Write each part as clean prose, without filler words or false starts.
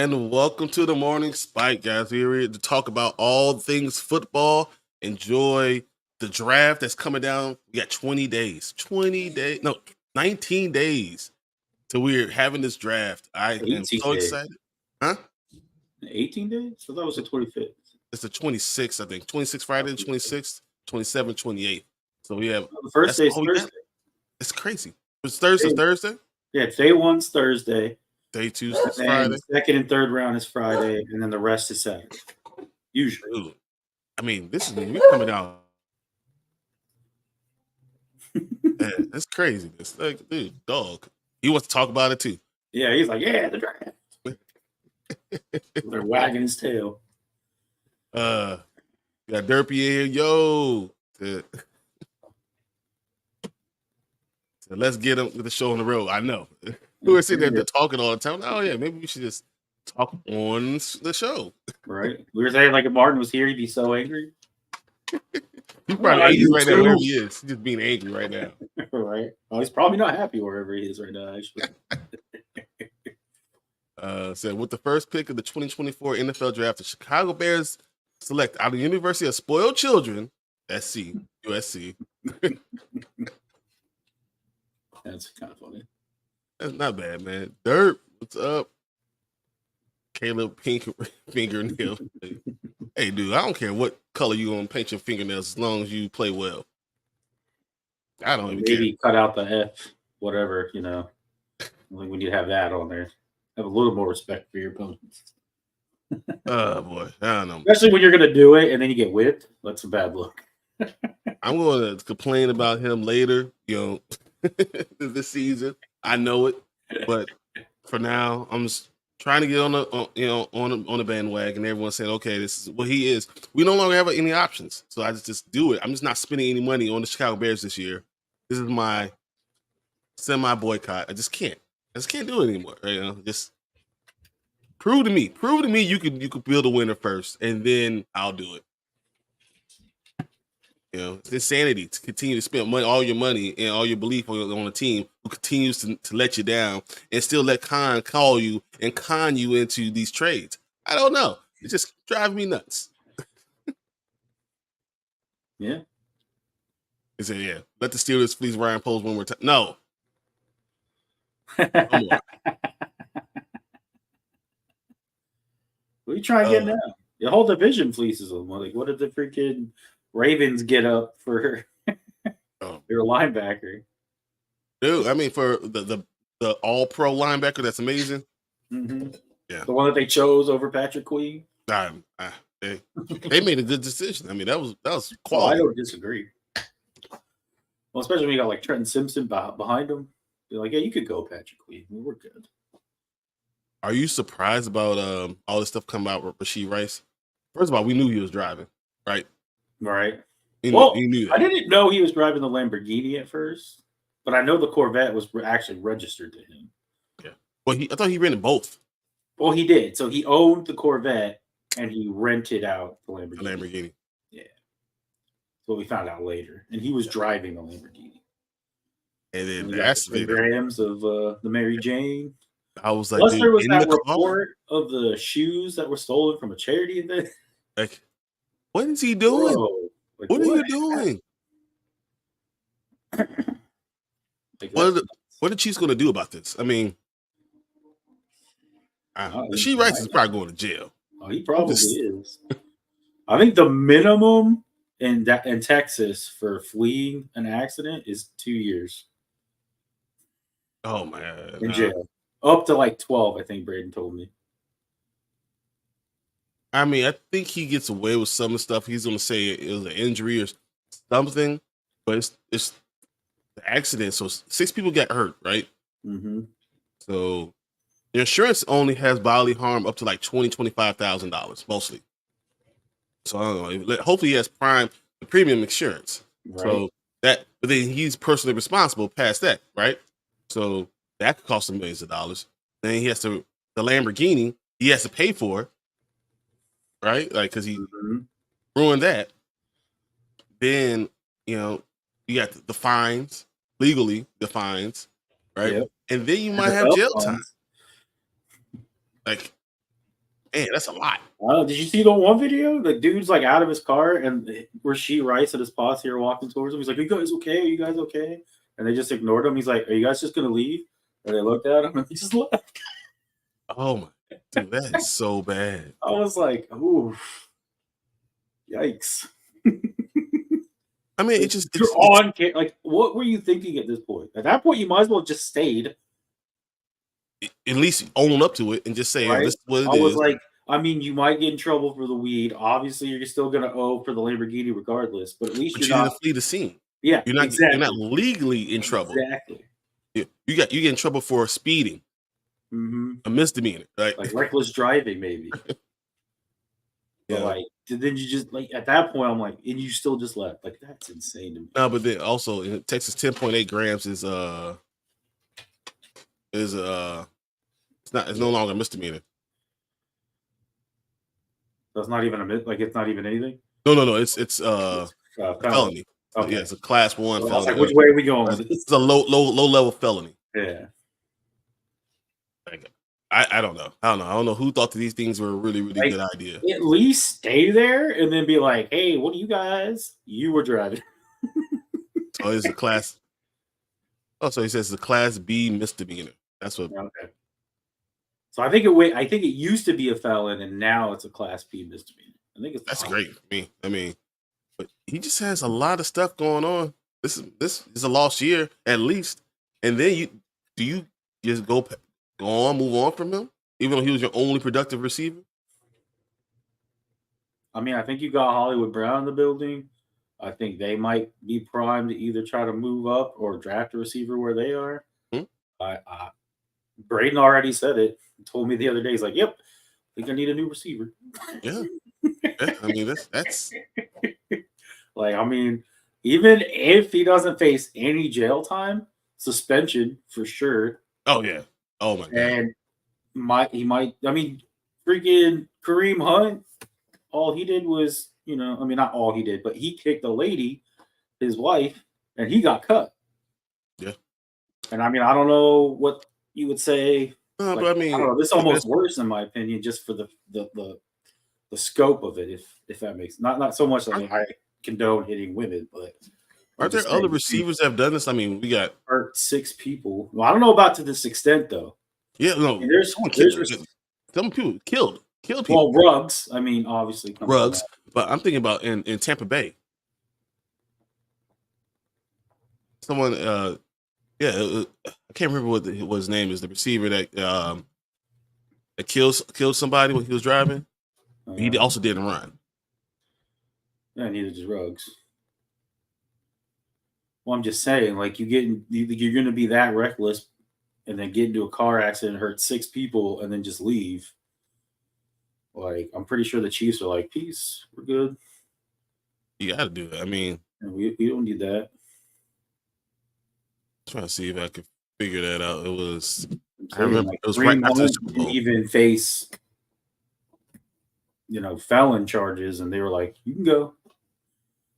And welcome to the Morning Spike, guys. We're here to talk about all things football. Enjoy the draft that's coming down. We got 20 days. 19 days till we're having this draft. I am so excited. Huh? 18 days? So that was the 25th. It's the 26th, I think. 26th Friday, the 26th, 27th, 28th. So we have the first day is Thursday. It's crazy. It's Thursday? Yeah, day one's Thursday. Day two is Friday. The second and third round is Friday, and then the rest is Saturday. Usually. Dude, I mean, we're coming out. Man, that's crazy. It's like, dude, dog. He wants to talk about it too. Yeah, he's like, yeah, the draft. They're wagging his tail. Got Derpy in here. Yo. So let's get him with the show on the road. I know. We were sitting there talking all the time. Oh, yeah, maybe we should just talk on the show. Right. We were saying, like, if Martin was here, he'd be so angry. He's probably angry right now wherever he is. He's just being angry right now. Right. Oh, he's probably not happy wherever he is right now, actually. So with the first pick of the 2024 NFL Draft, the Chicago Bears select out of the University of Spoiled Children, USC. That's kind of funny. That's not bad, man. Derp, what's up? Caleb Pink Fingernail. Hey, dude, I don't care what color you gonna paint your fingernails as long as you play well. I don't even care. Maybe cut out the F, whatever, you know. I think we need to have that on there. Have a little more respect for your opponents. Oh, boy. I don't know. Especially when you're going to do it and then you get whipped. That's a bad look. I'm going to complain about him later, this season. I know it. But for now, I'm just trying to get on the bandwagon. Everyone's saying, okay, this is what he is. We no longer have any options. So I just do it. I'm just not spending any money on the Chicago Bears this year. This is my semi-boycott. I just can't do it anymore. Just prove to me you could build a winner first, and then I'll do it. It's insanity to continue to spend all your money and all your belief on a team who continues to let you down and still let Con call you and con you into these trades. I don't know. It just drives me nuts. Yeah. He said, yeah, let the Steelers fleece Ryan Poles one more time. No. What are you trying to get now? The whole division fleeces them. Like, what did the freaking Ravens get up for their linebacker? Dude, I mean, for the all-pro linebacker, that's amazing. Mm-hmm. Yeah, the one that they chose over Patrick Queen. They made a good decision. I mean, that was quality. Oh, I don't disagree. Well, especially when you got like Trenton Simpson behind him. You're like, yeah, you could go Patrick Queen. We're good. Are you surprised about all this stuff coming out with Rashee Rice? First of all, we knew he was driving, right? Right. He knew that. I didn't know he was driving the Lamborghini at first, but I know the Corvette was actually registered to him. Yeah. Well, I thought he rented both. Well, he did. So he owned the Corvette and he rented out the Lamborghini. Yeah. That's what we found out later. And he was driving the Lamborghini. And then the Instagrams of the Mary Jane. I was like, plus there was that report of the shoes that were stolen from a charity event. Like, what is he doing? Bro, like, what are you doing? Like, what are the Chiefs going to do about this? I mean, Rashee Rice is probably going to jail. Oh, he probably is. I think the minimum in Texas for fleeing an accident is 2 years. Oh, man. In jail. Up to like 12, I think Braden told me. I mean, I think he gets away with some of the stuff. He's going to say it was an injury or something, but it's the accident. So 6 people got hurt, right? Mm-hmm. So the insurance only has bodily harm up to like $25,000 mostly. So I don't know. Hopefully he has premium insurance. Right. But then he's personally responsible past that, right? So that could cost him millions of dollars. Then he has the Lamborghini he has to pay for, right? Like, because he ruined that. Then, you got the fines, legally the fines, right? Yep. And then you might have jail time. Like, Man, that's a lot. Did you see the one video? The dude's like out of his car, and Rashee Rice and his posse are walking towards him. He's like, "Are you guys okay? Are you guys okay?" And they just ignored him. He's like, "Are you guys just gonna leave?" And they looked at him and he just left. Oh my, dude, that is so bad. I was like, "Ooh, yikes!" I mean, it just you're on. Like, what were you thinking at this point? At that point, you might as well have just stayed. At least own up to it and just say, right? "This is what it I was is." like, I mean, you might get in trouble for the weed. Obviously, you're still gonna owe for the Lamborghini regardless. But at least But you're you not. didn't flee the scene. Yeah, You're not. exactly. You're not legally in trouble. Exactly. You get in trouble for speeding, a misdemeanor, right? Like reckless driving, maybe. Yeah. But like, then you just like at that point, I'm like, and you still just left. Like that's insane to me. No, but then also in Texas, 10.8 grams is it's no longer a misdemeanor. That's not even it's not even anything. No. It's felony. Okay. Yeah, it's a class 1 felony. I was like, which way are we going with this? It's a low level felony. Yeah. I don't know. I don't know who thought that these things were a really, really good idea. At least stay there and then be like, hey, what are you guys? You were driving. So it's a class. Oh, so he says it's a class B misdemeanor. That's what. Okay. So I think it used to be a felon and now it's a class B misdemeanor. I think that's great for me. I mean, but he just has a lot of stuff going on. This is a lost year at least. And then you just go on, move on from him, even though he was your only productive receiver? I mean, I think you got Hollywood Brown in the building. I think they might be primed to either try to move up or draft a receiver where they are. Braden already said it. He told me the other day. He's like, "Yep, I think I need a new receiver." Yeah. I mean, that's like, I mean, even if he doesn't face any jail time, suspension for sure. Oh yeah. Oh my god. And he might. I mean, freaking Kareem Hunt. All he did was, I mean, not all he did, but he kicked a lady, his wife, and he got cut. Yeah. And I mean, I don't know what you would say. But I mean, I don't know. This is almost worse in my opinion, just for the scope of it. If that makes not so much that I condone hitting women, but aren't there other receivers that have done this? I mean, we got hurt 6 people. Well, I don't know about to this extent though. Yeah, no. I mean, some people killed people. Well, Ruggs. I mean, obviously Ruggs, but I'm thinking about in Tampa Bay. Someone, I can't remember what his name is. The receiver that killed somebody when he was driving. He also didn't run. Yeah, neither did Ruggs. Well, I'm just saying, like you're going to be that reckless, and then get into a car accident, hurt 6 people, and then just leave. Like, I'm pretty sure the Chiefs are like, peace, we're good. You got to do it. I mean, we don't need that. I'm trying to see if I could figure that out. It was, I remember it was right after the Super Bowl. Even face, felon charges, and they were like, you can go.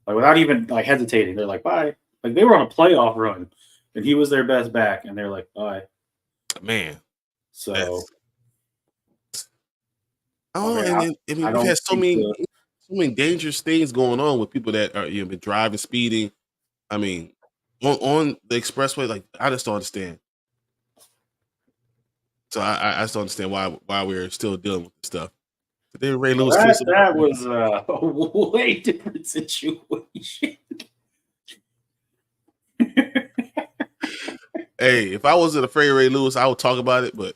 Like, without even like hesitating, they're like, bye. Like, they were on a playoff run, and he was their best back, and they're like, bye. Man. So. We've had so many dangerous things going on with people that are been driving, speeding. I mean, on the expressway, like I just don't understand. So I just don't understand why we're still dealing with this stuff. Ray Lewis. That was a way different situation. Hey, if I wasn't afraid of Ray Lewis, I would talk about it, but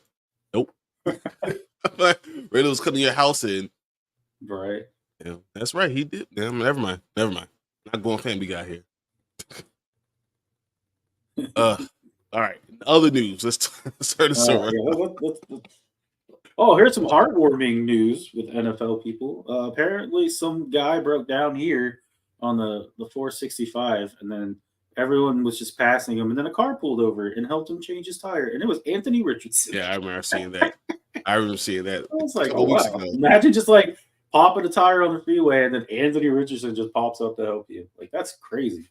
nope. Ray Lewis coming to your house and right. Yeah, that's right. He did. Yeah, never mind. Not going family guy here. All right. Other news. Let's turn this around. Oh, here's some heartwarming news with NFL people. Apparently, some guy broke down here on the 465, and then everyone was just passing him, and then a car pulled over and helped him change his tire, and it was Anthony Richardson. Yeah, I remember seeing that. I was like, oh, wow. Imagine just like popping a tire on the freeway, and then Anthony Richardson just pops up to help you. Like, that's crazy.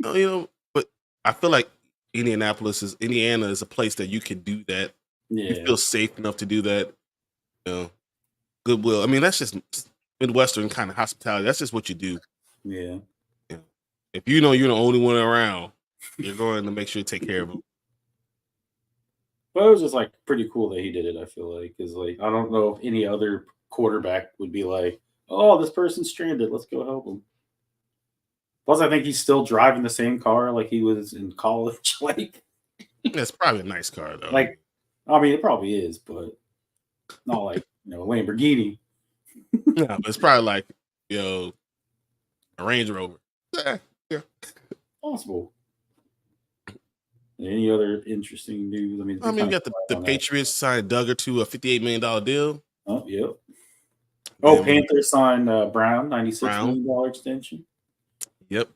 But I feel like Indiana is a place that you can do that. Yeah. You feel safe enough to do that. goodwill. I mean, that's just Midwestern kind of hospitality. That's just what you do. Yeah. If you know you're the only one around, you're going to make sure you take care of them. But it was just like pretty cool that he did it. I feel like because like I don't know if any other quarterback would be like, oh, this person's stranded. Let's go help him. Plus, I think he's still driving the same car like he was in college. Like, It's probably a nice car though. like, I mean, it probably is, but not like a Lamborghini. Yeah, but it's probably like a Range Rover. Yeah. Possible. Any other interesting news? We got the Patriots signed Duggar to a $58 million deal. Oh, yep. Oh, Panthers signed Brown, $96 million extension. Yep.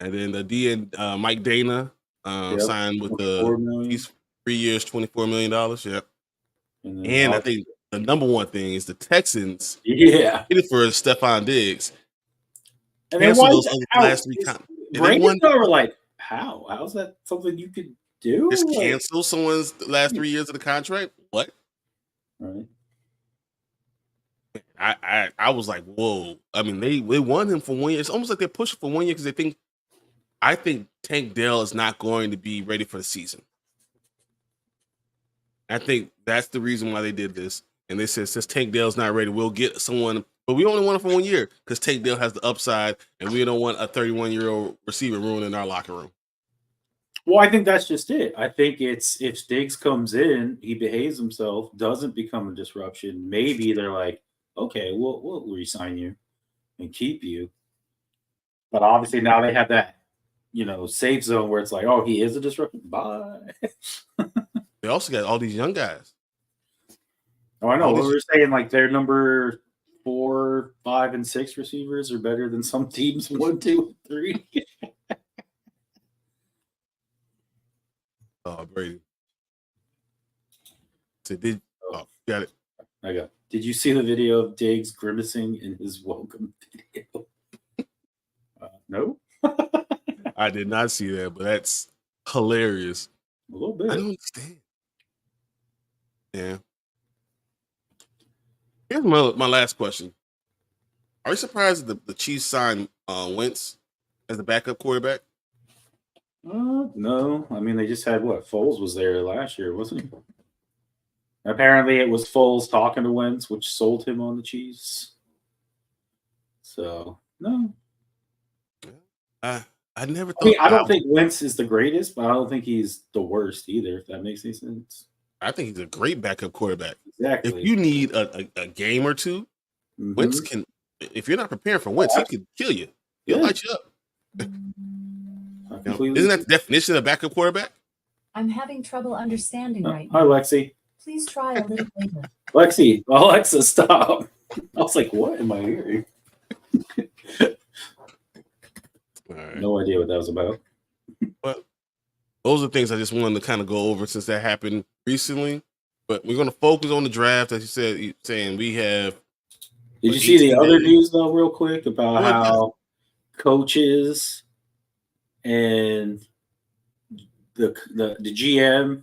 And then the Mike Dana signed with he's 3 years, $24 million. Yep. And I think the number one thing is the Texans. Yeah. For Stephon Diggs. And they won those last 3 times. Brandon were like, how? How's that something you could do? Just cancel someone's last 3 years of the contract? What? Right. I was like, whoa. I mean, they won him for 1 year. It's almost like they're pushing for 1 year because I think Tank Dell is not going to be ready for the season. I think that's the reason why they did this. And they said, since Tank Dell's not ready, we'll get someone. But we only want him for 1 year because Tank Dell has the upside, and we don't want a 31-year-old receiver ruining our locker room. Well, I think that's just it. I think it's if Diggs comes in, he behaves himself, doesn't become a disruption. Maybe they're like, okay, we'll re-sign you and keep you. But obviously now they have that, safe zone where it's like, oh, he is a disruption. Bye. They also got all these young guys. Oh, I know. We were saying like their number 4, 5, and 6 receivers are better than some teams 1, 2, 3. Oh, Brady. So got it. I got. Did you see the video of Diggs grimacing in his welcome video? No. I did not see that, but that's hilarious. A little bit. I don't understand. Yeah. Here's my last question. Are you surprised that the Chiefs signed Wentz as the backup quarterback? No. I mean, they just had Foles was there last year, wasn't he? Apparently, it was Foles talking to Wentz, which sold him on the Chiefs. So, no. I never thought. I don't think Wentz is the greatest, but I don't think he's the worst either, if that makes any sense. I think he's a great backup quarterback. Exactly. If you need a game or two, Wentz can. If you're not prepared for Wentz, he could kill you. He'll light you up. Isn't that the definition of a backup quarterback? I'm having trouble understanding right now. Hi, Lexi. Please try a little later. Alexa, stop. I was like, what am I hearing? Right. No idea what that was about. But those are things I just wanted to kind of go over since that happened recently. But we're going to focus on the draft, as you said, saying we have. Did you see the other news, though, real quick, about how coaches and the GM,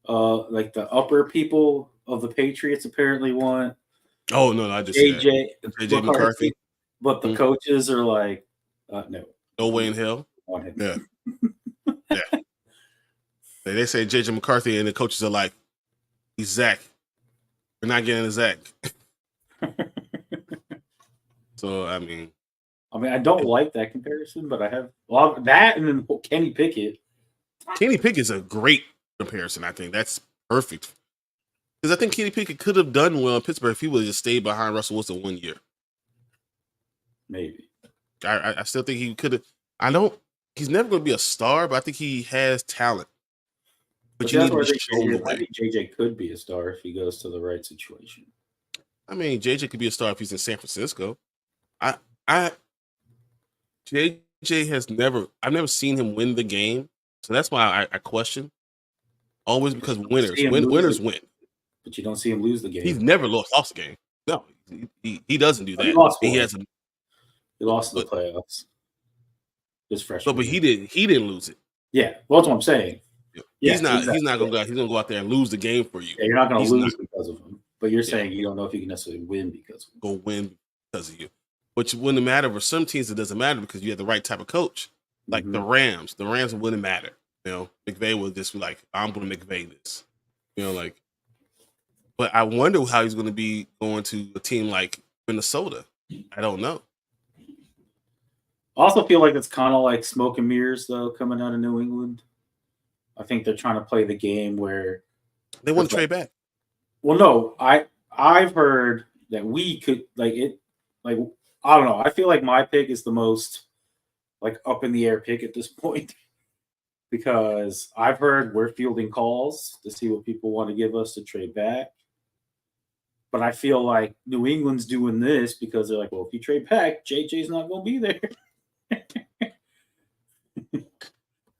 like the upper people of the Patriots apparently want. Oh, no, I just JJ McCarthy. But the coaches are like, no. No way in hell. Yeah. Yeah. They say JJ McCarthy, and the coaches are like, he's Zach. We're not getting a Zach. So, I mean, I don't like that comparison, but I have that and then Kenny Pickett. Kenny Pickett's a great comparison. I think that's perfect. Because I think Kenny Pickett could have done well in Pittsburgh if he would have just stayed behind Russell Wilson 1 year. Maybe. I still think he could have. He's never going to be a star, but I think he has talent. But you need to show him the way. I think JJ could be a star if he goes to the right situation. I mean, JJ could be a star if he's in San Francisco. JJ has I've never seen him win the game. So that's why I question. Always because winners win. But you don't see him lose the game. He's never lost a game. No, he doesn't do that. He lost in the playoffs. Just freshman. But he didn't lose it. Yeah, well, that's what I'm saying. Yeah, he's not going to go. He's going to go out there and lose the game for you. Yeah, you're not going to lose because of him. But you're saying you don't know if you can necessarily win because of go win because of you. Which wouldn't matter for some teams. It doesn't matter because you have the right type of coach. Like the Rams. The Rams wouldn't matter. You know, McVay would just be like, I'm going to McVay this. You know, like. But I wonder how he's going to be going to a team like Minnesota. I don't know. I also feel like it's kind of like smoke and mirrors, though, coming out of New England. I think they're trying to play the game where they want to trade back. Well, no, I've heard that we could like it. Like I don't know. I feel like my pick is the most like up in the air pick at this point because I've heard we're fielding calls to see what people want to give us to trade back. But I feel like New England's doing this because they're like, well, if you trade back, JJ's not going to be there.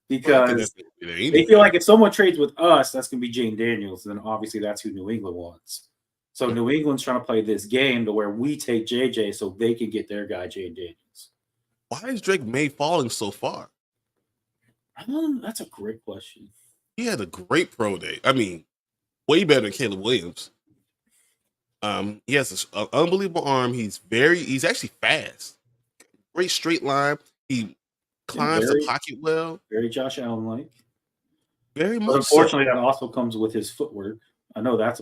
Because they feel like if someone trades with us, that's going to be Jane Daniels. Then obviously that's who New England wants. So New England's trying to play this game to where we take JJ so they can get their guy, Jane Daniels. Why is Drake May falling so far? That's a great question. He had a great pro day. I mean, way better than Caleb Williams. He has an unbelievable arm. He's actually fast. Great straight line. He climbs the pocket well. Very Josh Allen-like. Very much. But unfortunately, that also comes with his footwork. I know that's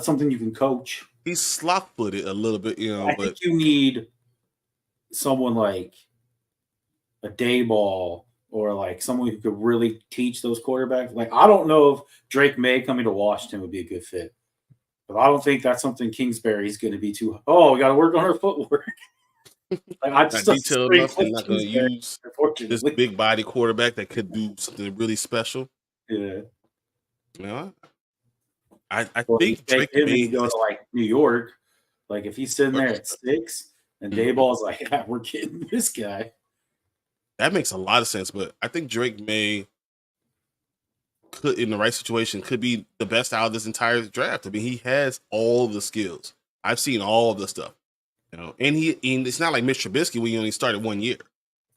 something you can coach. He's slop-footed a little bit, you know. I think you need someone like a Dayball or like someone who could really teach those quarterbacks. Like, I don't know if Drake May coming to Washington would be a good fit. But I don't think that's something Kingsbury's going to be too. Oh, we got to work on our footwork. Like, I just not detailed enough. I'm not going to use this big body quarterback that could do something really special. Yeah. You know, I think Drake May go to like New York. Like if he's sitting there at 6 and Dayball's like, yeah, we're getting this guy. That makes a lot of sense. But I think Drake May could, in the right situation, could be the best out of this entire draft. I mean, he has all the skills. I've seen all of the stuff, you know. And it's not like Mitch Trubisky when he only started 1 year.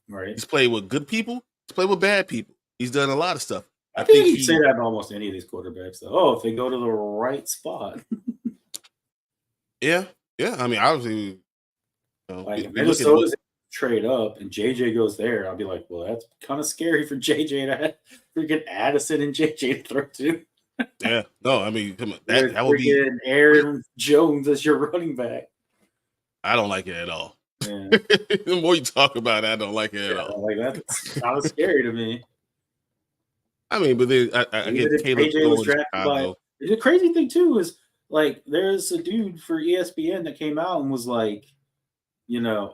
Right. He's played with good people. He's played with bad people. He's done a lot of stuff. I think he'd say that in almost any of these quarterbacks. Though. Oh, if they go to the right spot. Yeah. I mean, obviously, you know, like if Minnesota's trade up and JJ goes there, I'll be like, well, that's kind of scary for JJ to have freaking Addison and JJ to throw to. Yeah, no, I mean, come on, that would be Aaron Jones as your running back. I don't like it at all. Yeah. The more you talk about it, I don't like it at all. Like that's kind of scary to me. I mean, but then I get Caleb was drafted by. The crazy thing too is like there's a dude for ESPN that came out and was like, you know,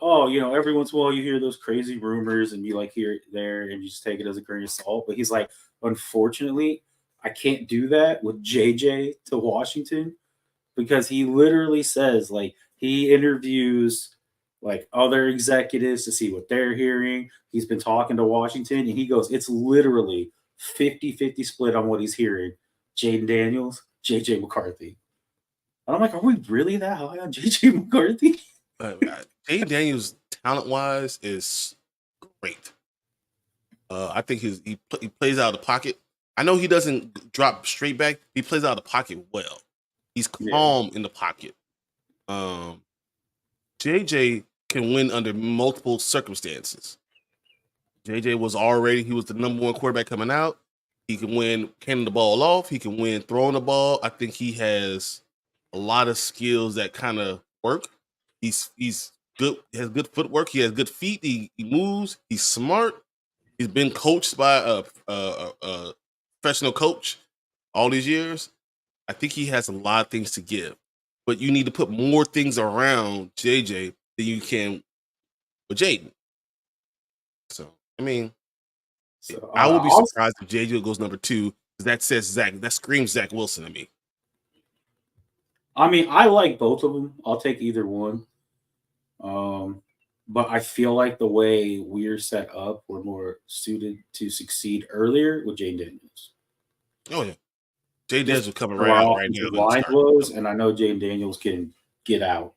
every once in a while you hear those crazy rumors and you like hear it there and you just take it as a grain of salt. But he's like, unfortunately, I can't do that with JJ to Washington because he literally says like he interviews like other executives to see what they're hearing. He's been talking to Washington and he goes, it's literally 50-50 split on what he's hearing. Jaden Daniels, JJ McCarthy. And I'm like, are we really that high on JJ McCarthy? Jaden Daniels, talent-wise, is great. I think he plays out of the pocket. I know he doesn't drop straight back. He plays out of the pocket well. He's calm in the pocket. JJ can win under multiple circumstances. JJ was the number one quarterback coming out. He can win handing the ball off. He can win throwing the ball. I think he has a lot of skills that kind of work. He's good. He has good footwork. He has good feet. He moves. He's smart. He's been coached by a professional coach all these years. I think he has a lot of things to give. But you need to put more things around JJ than you can with Jaden. So, I mean, I would be surprised if JJ goes number 2 because that screams Zach Wilson to me. I mean, I like both of them. I'll take either one. But I feel like the way we're set up, we're more suited to succeed earlier with Jane Daniels. Oh, yeah. Jane Daniels is coming right now. Line blows, and I know Jane Daniels can get out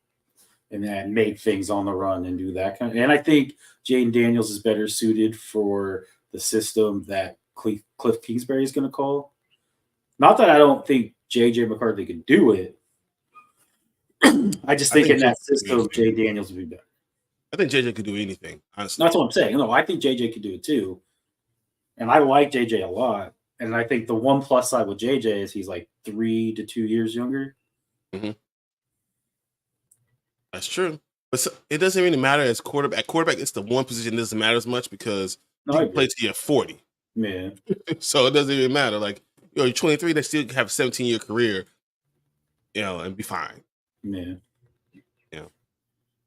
and then make things on the run and do that kind of. And I think Jane Daniels is better suited for the system that Cliff Kingsbury is going to call. Not that I don't think J.J. McCarthy could do it. I just think in that system, Jay Daniels would be better. I think JJ could do anything, honestly. That's what I'm saying. No, I think JJ could do it too. And I like JJ a lot. And I think the one plus side with JJ is he's like 3 to 2 years younger. Mm-hmm. That's true. But it doesn't really matter as quarterback. At quarterback, it's the one position that doesn't matter as much because you can play till you're 40. Yeah. So it doesn't even matter. Like, you're 23, they still have a 17-year career, and be fine. Yeah.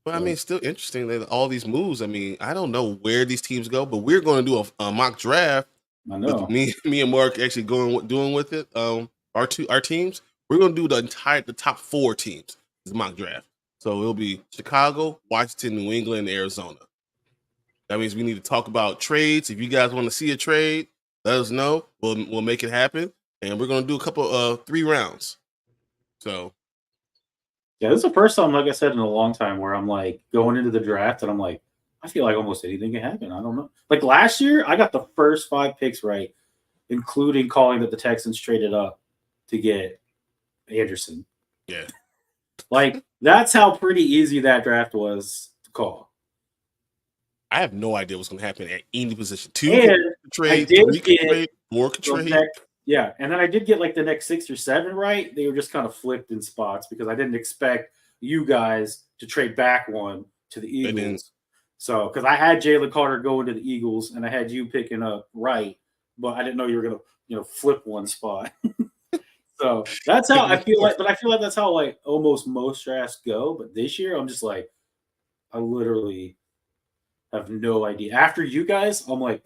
But I mean, it's still interesting that all these moves. I mean, I don't know where these teams go, but we're going to do a mock draft. I know. With me and Mark actually doing with it. Our teams. We're going to do the top 4 teams. This mock draft. So it'll be Chicago, Washington, New England, and Arizona. That means we need to talk about trades. If you guys want to see a trade, let us know. We'll make it happen, and we're going to do a couple 3 rounds. So. Yeah, this is the first time, like I said, in a long time where I'm like going into the draft and I'm like, I feel like almost anything can happen. I don't know. Like last year, I got the first 5 picks right, including calling that the Texans traded up to get Anderson. Yeah. Like that's how pretty easy that draft was to call. I have no idea what's going to happen at any position. 2 and trade, 3 trade, 4 trade. Yeah, and then I did get like the next 6 or 7 right. They were just kind of flipped in spots because I didn't expect you guys to trade back one to the Eagles. So, because I had Jalen Carter going to the Eagles and I had you picking up right, but I didn't know you were gonna, flip one spot. So that's how I feel like. But I feel like that's how like almost most drafts go. But this year, I'm just like, I literally have no idea. After you guys, I'm like.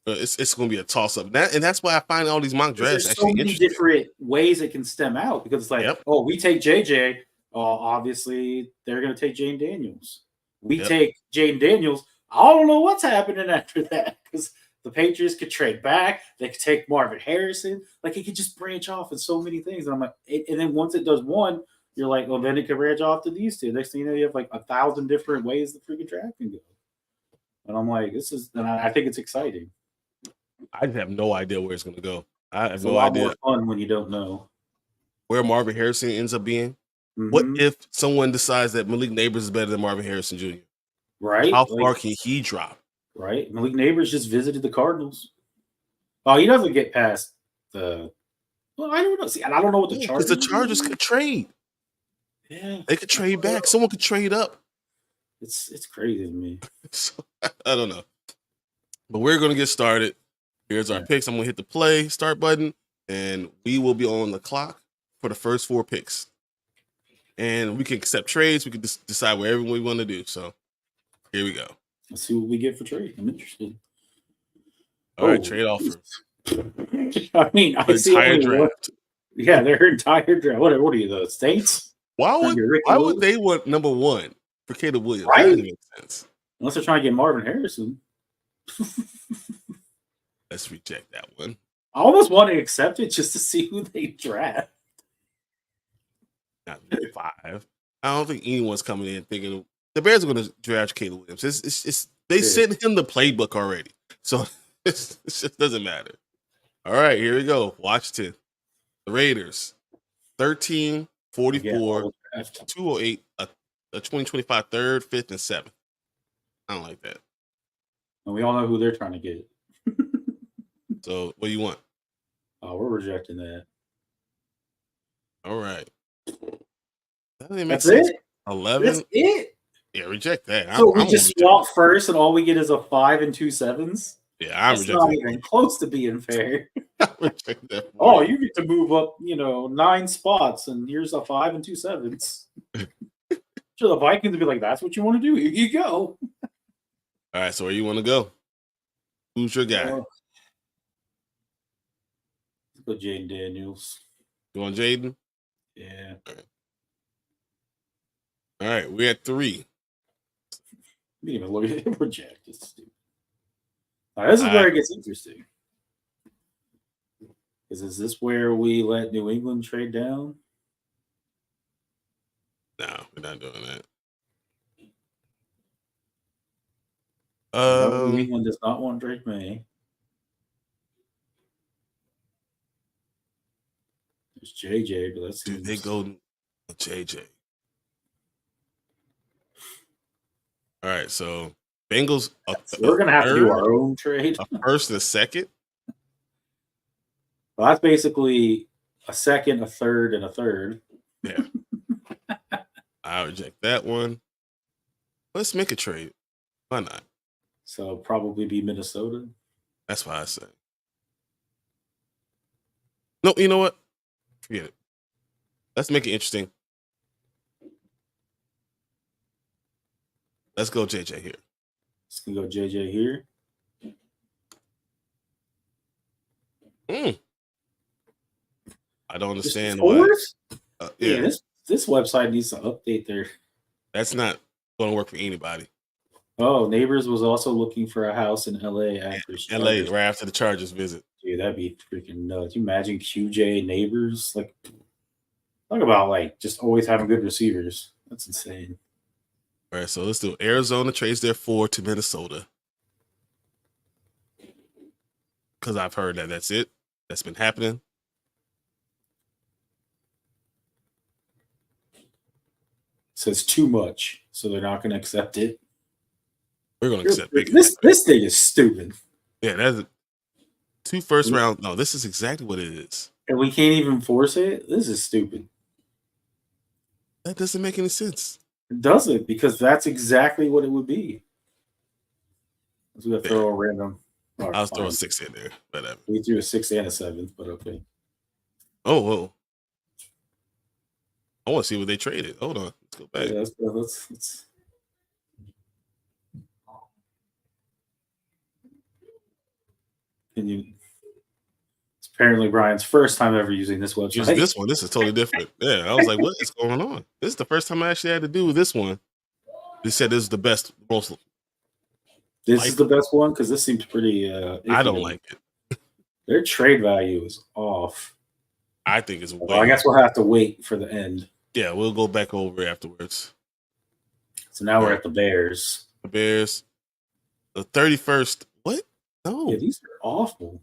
It's going to be a toss up. And that's why I find all these mock drafts actually so many different ways it can stem out because it's like, oh, we take JJ. Obviously, they're going to take Jane Daniels. We take Jane Daniels. I don't know what's happening after that because the Patriots could trade back. They could take Marvin Harrison. Like, it could just branch off in so many things. And I'm like, and then once it does one, you're like, well, then it could branch off to these 2. Next thing you know, you have like 1,000 different ways the freaking draft can go. And I'm like, I think it's exciting. I just have no idea where it's going to go. I have no idea. It's a lot more fun when you don't know where Marvin Harrison ends up being. Mm-hmm. What if someone decides that Malik Neighbors is better than Marvin Harrison Jr.? Right? How far can he drop? Right. Malik Neighbors just visited the Cardinals. Oh, he doesn't get past the. Well, I don't know. See, and I don't know what the Chargers. Because the Chargers could trade. Yeah, they could trade back. Someone could trade up. It's crazy to me. So, I don't know. But we're going to get started. Here's our picks. I'm going to hit the start button, and we will be on the clock for the first 4 picks. And we can accept trades. We can decide whatever we want to do. So here we go. Let's see what we get for trade. I'm interested. All right, trade offers. I mean, I see entire draft. Yeah, their entire draft. What are you, the States? Why would they want number 1 for Caleb Williams? Right? That doesn't make sense. Unless they're trying to get Marvin Harrison. Let's reject that one. I almost want to accept it just to see who they draft. Not 5. I don't think anyone's coming in thinking the Bears are going to draft Caleb Williams. They sent him the playbook already, so it just doesn't matter. All right, here we go. Washington, the Raiders, 13, 44, 208, a 2025 3rd, 5th, and 7th. I don't like that. And we all know who they're trying to get. So, what do you want? Oh, we're rejecting that. All right. That's it? 11. That's it? Yeah, reject that. So we just swap first and all we get is a 5 and 2 7s? Yeah, I'm rejecting that. Not even close to being fair. Reject that. Oh, you get to move up, 9 spots, and here's a 5 and 2 7s. Sure, the Vikings would be like, that's what you want to do? Here you go. All right, so where you want to go? Who's your guy? Let's go Jaden Daniels. You want Jaden? Yeah. All right, we're at 3. You didn't even look at it. Reject. It's stupid. All right, this is where it gets interesting. Is this where we let New England trade down? No, we're not doing that. New England does not want Drake May. It's JJ, but that's Dude, they go JJ. All right, so Bengals. We're gonna have to do our own trade. A first and a second. Well, that's basically a second, a third, and a third. Yeah. I reject that one. Let's make a trade. Why not? So probably be Minnesota. That's what I say. No, you know what? Forget it. Let's make it interesting. Let's go JJ here. Let's go JJ here. I don't understand why. Yeah, this website needs to update their. That's not going to work for anybody. Oh, Neighbors was also looking for a house in LA after LA right after the Chargers visit. Dude, that'd be freaking nuts. You imagine QJ Neighbors? Like, talk about like just always having good receivers. That's insane. All right, so let's do Arizona trades their 4 to Minnesota. Because I've heard that's it. That's been happening. So it's too much. So they're not going to accept it. We're going to accept it. This thing is stupid. Yeah, that's 2 first round. No, this is exactly what it is. And we can't even force it? This is stupid. That doesn't make any sense. It doesn't, because that's exactly what it would be. So we have to throw a random. Right, I'll throw a 6 in there. Whatever. We threw a 6 and a 7, but okay. Oh, whoa. I want to see what they traded. Hold on. Let's go back. Yeah, let's... Can you... It's apparently Brian's first time ever using this website. Use this one. This is totally different. Yeah, I was like, what is going on? This is the first time I actually had to do this one. They said this is the best, most. This is the best one because this seems pretty. I don't like it. Their trade value is off. I think it's way. Well, I guess we'll have to wait for the end. Yeah, we'll go back over afterwards. So now we're at the Bears. The Bears. The 31st. What? No. Yeah, these are awful.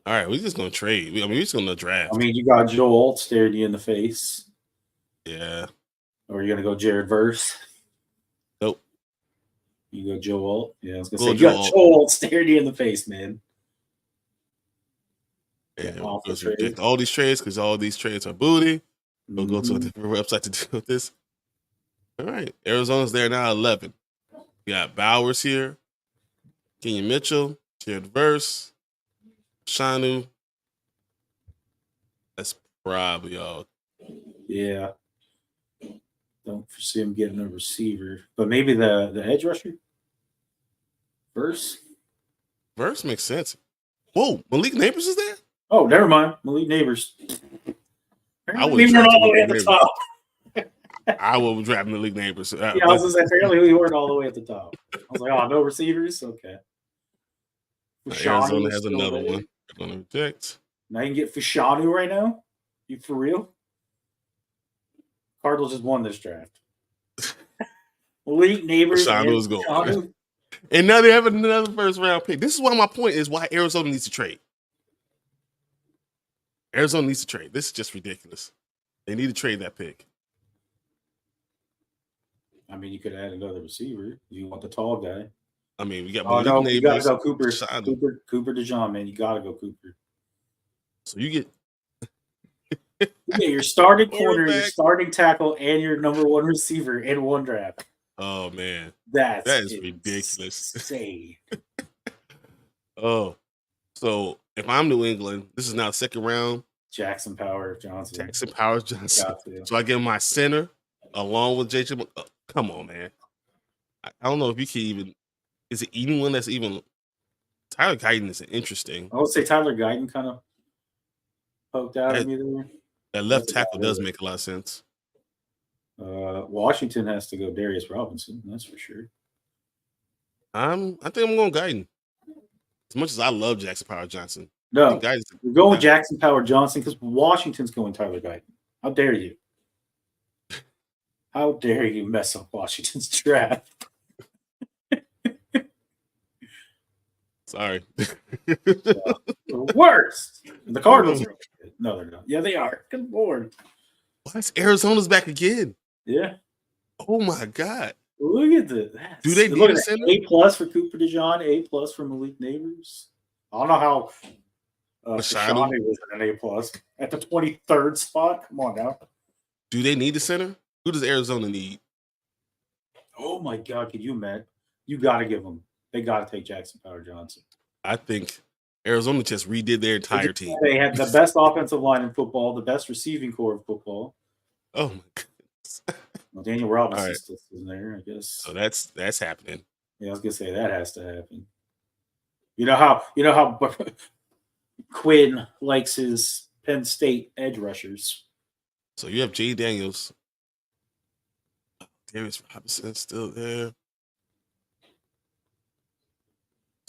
All right, we're just going to trade. We're just going to draft. I mean, you got Joe Alt staring you in the face. Yeah. Or you're going to go Jared Verse. Nope. You go Joe Alt. Yeah, I was going to say, you got Joe Alt staring you in the face, man. Yeah, we'll reject all these trades because all these trades are booty. We'll go to a different website to deal with this. All right. Arizona's there now 11. We got Bowers here. Kenyon Mitchell. Jared Verse. Shanu. That's probably all. Yeah. Don't foresee him getting a receiver. But maybe the edge rusher? Verse makes sense. Whoa, Malik Neighbors is there? Oh, never mind. Malik Neighbors. I would draft all the way at the top. I will draft Malik Neighbors. Yeah, I was going to say, apparently we weren't all the way at the top. I was like, oh, no receivers? Okay. Arizona has another one. They're going to reject. Now you can get Fashanu right now? You for real? Cardinals just won this draft. Malik Neighbors. Fashanu is going. And now they have another first round pick. This is why my point is why Arizona needs to trade. Arizona needs to trade. This is just ridiculous. They need to trade that pick. I mean, you could add another receiver. You want the tall guy. I mean, we got Neighbors. You gotta go Cooper DeJean, man. You gotta go Cooper. So you get your starting corner, your starting tackle, and your number 1 receiver in one draft. Oh man, that is ridiculous. Insane. Oh, so if I'm New England, this is now 2nd round. Jackson Powers Johnson. So I give my center along with JJ. Come on, man. I don't know if you can even. Is it anyone that's even? Tyler Guyton is interesting. I would say Tyler Guyton kind of poked out at me there. That left tackle does make a lot of sense. Washington has to go Darius Robinson. That's for sure. I think I'm going Guyton. As much as I love Jackson Powers Johnson. No, we're going Jackson Powers Johnson because Washington's going Tyler Guyton. How dare you? How dare you mess up Washington's draft? Sorry. The worst. The Cardinals are good. No, they're not. Yeah, they are. Good Lord. Why is Arizona's back again? Yeah. Oh my God. Look at this. Do they need Look a at center? A+ for Cooper DeJean, A+ for Malik Neighbors. I don't know how Machado? Fashanu was an A+ at the 23rd spot. Come on now. Do they need a center? Who does Arizona need? Oh my God, can you imagine? You got to give them. They got to take Jackson Power Johnson. I think Arizona just redid their entire team. They had the best offensive line in football, the best receiving core of football. Oh my goodness. Well, Daniel Robinson Right. still in there, I guess. So that's happening. Yeah, I was gonna say that has to happen. You know how Quinn likes his Penn State edge rushers. So you have Jay Daniels. Darius Robinson still there.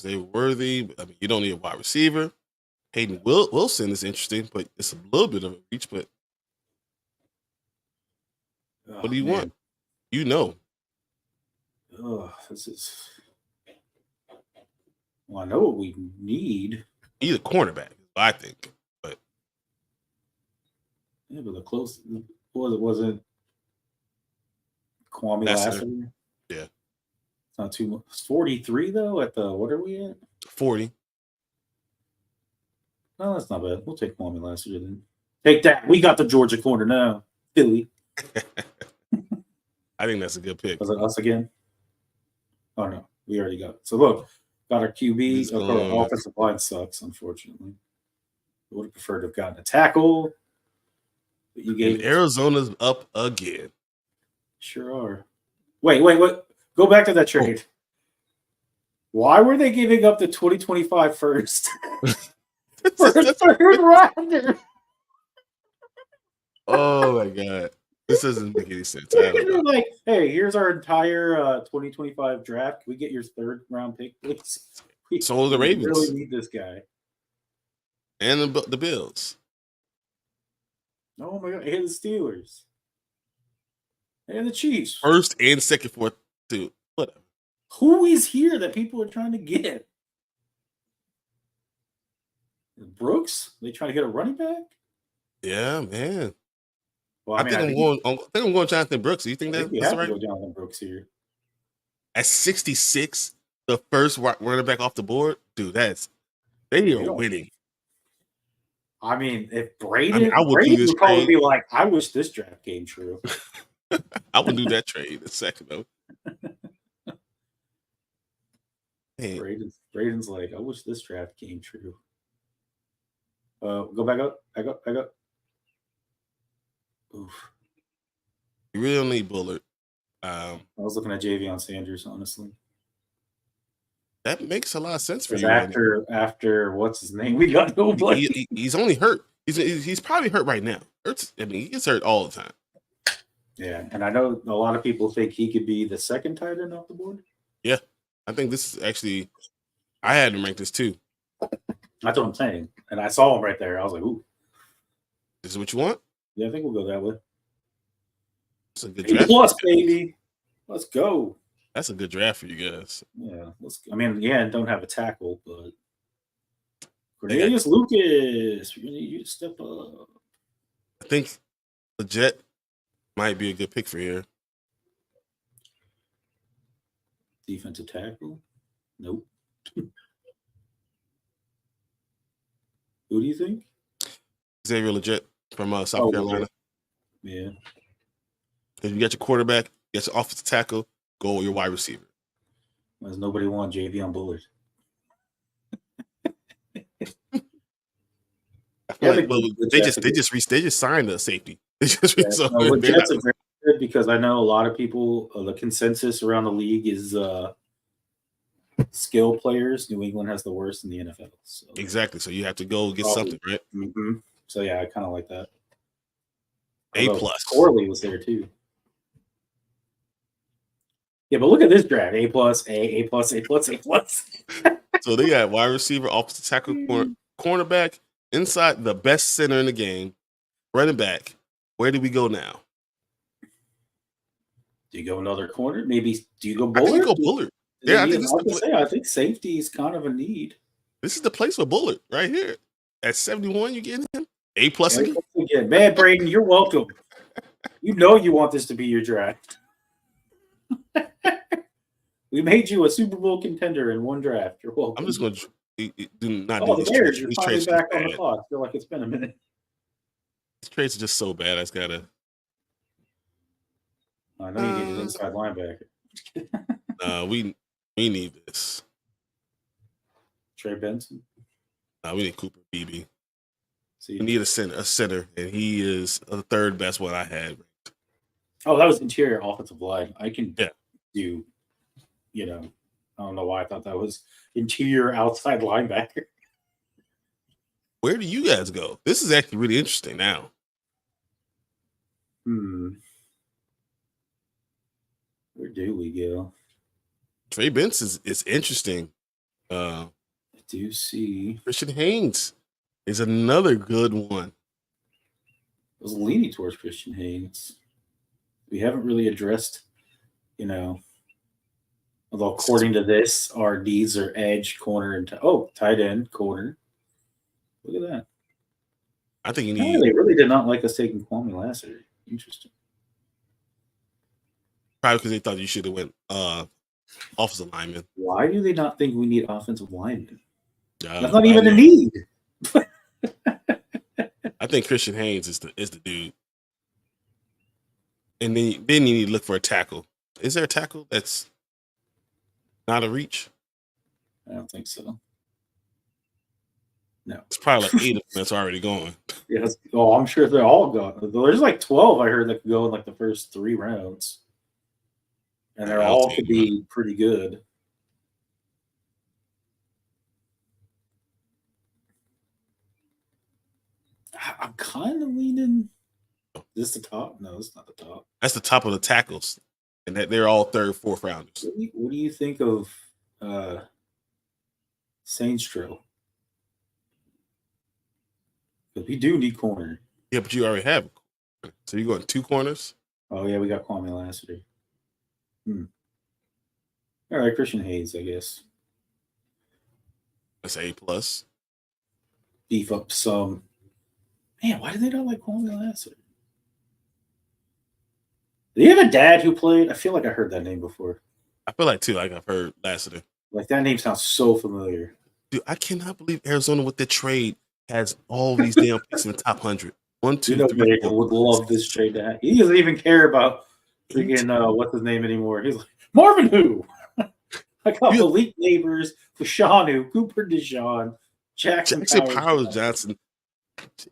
They worthy. I mean, you don't need a wide receiver. Hayden Wilson is interesting, but it's a little bit of a reach. But what do you want? You know. This is. Well, I know what we need. He's a cornerback, I think. But Yeah, but the close wasn't Kwame Lassiter. Yeah. It's not too much. It's 43 though. At the what are we at? 40. No, that's not bad. We'll take Kwame Lassiter then. Take that. We got the Georgia corner now. Philly. I think that's a good pick. Was it us again? Oh no, we already got it. So look, got our QB. Our offensive line sucks, unfortunately. We would have preferred to have gotten a tackle. But you gave And Arizona's up again. Sure are. Wait. Go back to that trade. Why were they giving up the 2025 first? For a third rounder. Oh my God. This doesn't make any sense. I don't know. Like, hey, here's our entire 2025 draft. Can we get your third round pick, please? So the Ravens. We really need this guy. And the Bills. Oh my God. And the Steelers. And the Chiefs. First and second, fourth, dude. Whatever. Who is here that people are trying to get? Brooks? They trying to get a running back? Yeah, man. Well, I think I'm going Jonathan Brooks. Do you think that's have right? to go Jonathan Brooks here. At 66, the first running back off the board, dude, they are winning. I mean, if Braden, I would Braden do this would probably trade. be like, I wish this draft came true. I would do that trade in a second, though. Hey. Braden's like, I wish this draft came true. Go back up. Oof. You really don't need Bullard. I was looking at Javion Sanders, honestly. That makes a lot of sense for you. After what's his name? We got nobody. He's only hurt. He's probably hurt right now. He gets hurt all the time. Yeah, and I know a lot of people think he could be the second tight end off the board. Yeah, I think this is actually. I had him ranked this too. That's what I'm saying, and I saw him right there. I was like, "Ooh, this is what you want." Yeah, I think we'll go that way. It's a good draft. Plus, baby, let's go. That's a good draft for you guys. Yeah, don't have a tackle, but Cornelius Lucas, we're gonna need you to step up. I think the Jet might be a good pick for here. Defensive tackle? Nope. Who do you think? Xavier Legit from South Carolina. Yeah. If you got your quarterback, you got your offensive tackle, go with your wide receiver. Does nobody want Javion Bullard? I feel like they just signed a safety. They just Jets are very good because I know a lot of people. The consensus around the league is skill players. New England has the worst in the NFL. So. Exactly. So you have to go get something, right? Mm-hmm. So yeah, I kind of like that. A+. Corley was there too. Yeah, but look at this draft: A+, A+, A+. So they got wide receiver, offensive tackle, cornerback, inside the best center in the game, running back. Where do we go now? Do you go another corner? Maybe do you go Bullard? I think you go Bullard. Yeah, I think safety is kind of a need. This is the place for Bullard right here. At 71, you getting him? A+ again? Man, Braden, you're welcome. You know you want this to be your draft. We made you a Super Bowl contender in one draft. You're welcome. I'm just going to do not do the these Bears, trades. you're These finally trades are back just on the bad. clock. I feel like it's been a minute. These trades are just so bad. I just got to. I know you need an inside linebacker. We need this. Trey Benson. We need Cooper Beebe. See, we need a center, and he is the third best one I had. Oh, that was interior offensive line. I can do, I don't know why I thought that was interior outside linebacker. Where do you guys go? This is actually really interesting now. Where do we go? Trey Benson is interesting. I do see Christian Haynes is another good one. I was leaning towards Christian Haynes. We haven't really addressed, although according to this, our Ds are edge, corner, and tight end, corner. Look at that. I think you need. They really did not like us taking Kwame Lassiter. Interesting. Probably because they thought you should have went offensive lineman. Why do they not think we need offensive linemen? That's not even a need. I think Christian Haynes is the dude. And then you need to look for a tackle. Is there a tackle that's not a reach? I don't think so. No. It's probably like 8 of them that's already going. Yes. Oh, I'm sure they're all gone. There's like 12 I heard that could go in like the first 3 rounds. And they're all could be pretty good. I'm kind of leaning. Is this the top? No, it's not the top. That's the top of the tackles. And that they're all 3rd, 4th rounders. What do you think of Sainstro? Because we do need corner. Yeah, but you already have. So you're going 2 corners? Oh, yeah, we got Kwame Lassiter. All right, Christian Hayes, I guess. That's A+. Beef up some. Man, why do they not like Kwame Lassiter? Do you have a dad who played? I feel like I heard that name before. I feel like, too, like I've heard Lassiter. Like, that name sounds so familiar. Dude, I cannot believe Arizona with the trade has all these damn picks in the top 100. 1, 2, 3, 4. Would love this trade to happen. He doesn't even care about freaking what's his name anymore. He's like, Marvin who? I got Malik Neighbors, Fashanu, Cooper DeJean, Jackson Powers Johnson,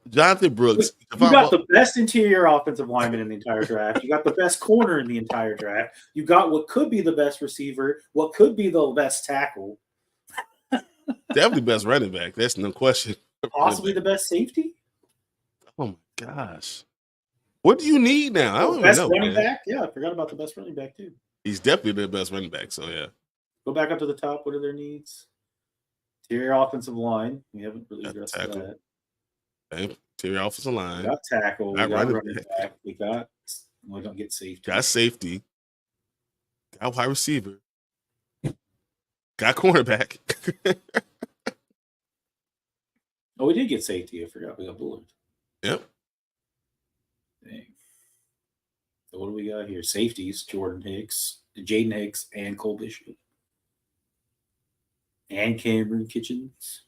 Jonathan Brooks. You got the best interior offensive lineman in the entire draft. You got the best corner in the entire draft. You got what could be the best receiver, what could be the best tackle. Definitely best running back. That's no question. Possibly the best safety. Oh my gosh. What do you need now? I don't best even know. Running back? Yeah, I forgot about the best running back too. He's definitely the best running back. So yeah. Go back up to the top. What are their needs? Interior offensive line. We haven't really addressed that. Okay. Interior offensive line. We got tackle. We got running back. We don't get safety. Got safety. Got wide receiver. Got cornerback. Oh, we did get safety. I forgot we got Bullard. Yep. Dang. So what do we got here? Safeties: Jaden Hicks, and Cole Bishop, and Cameron Kitchens.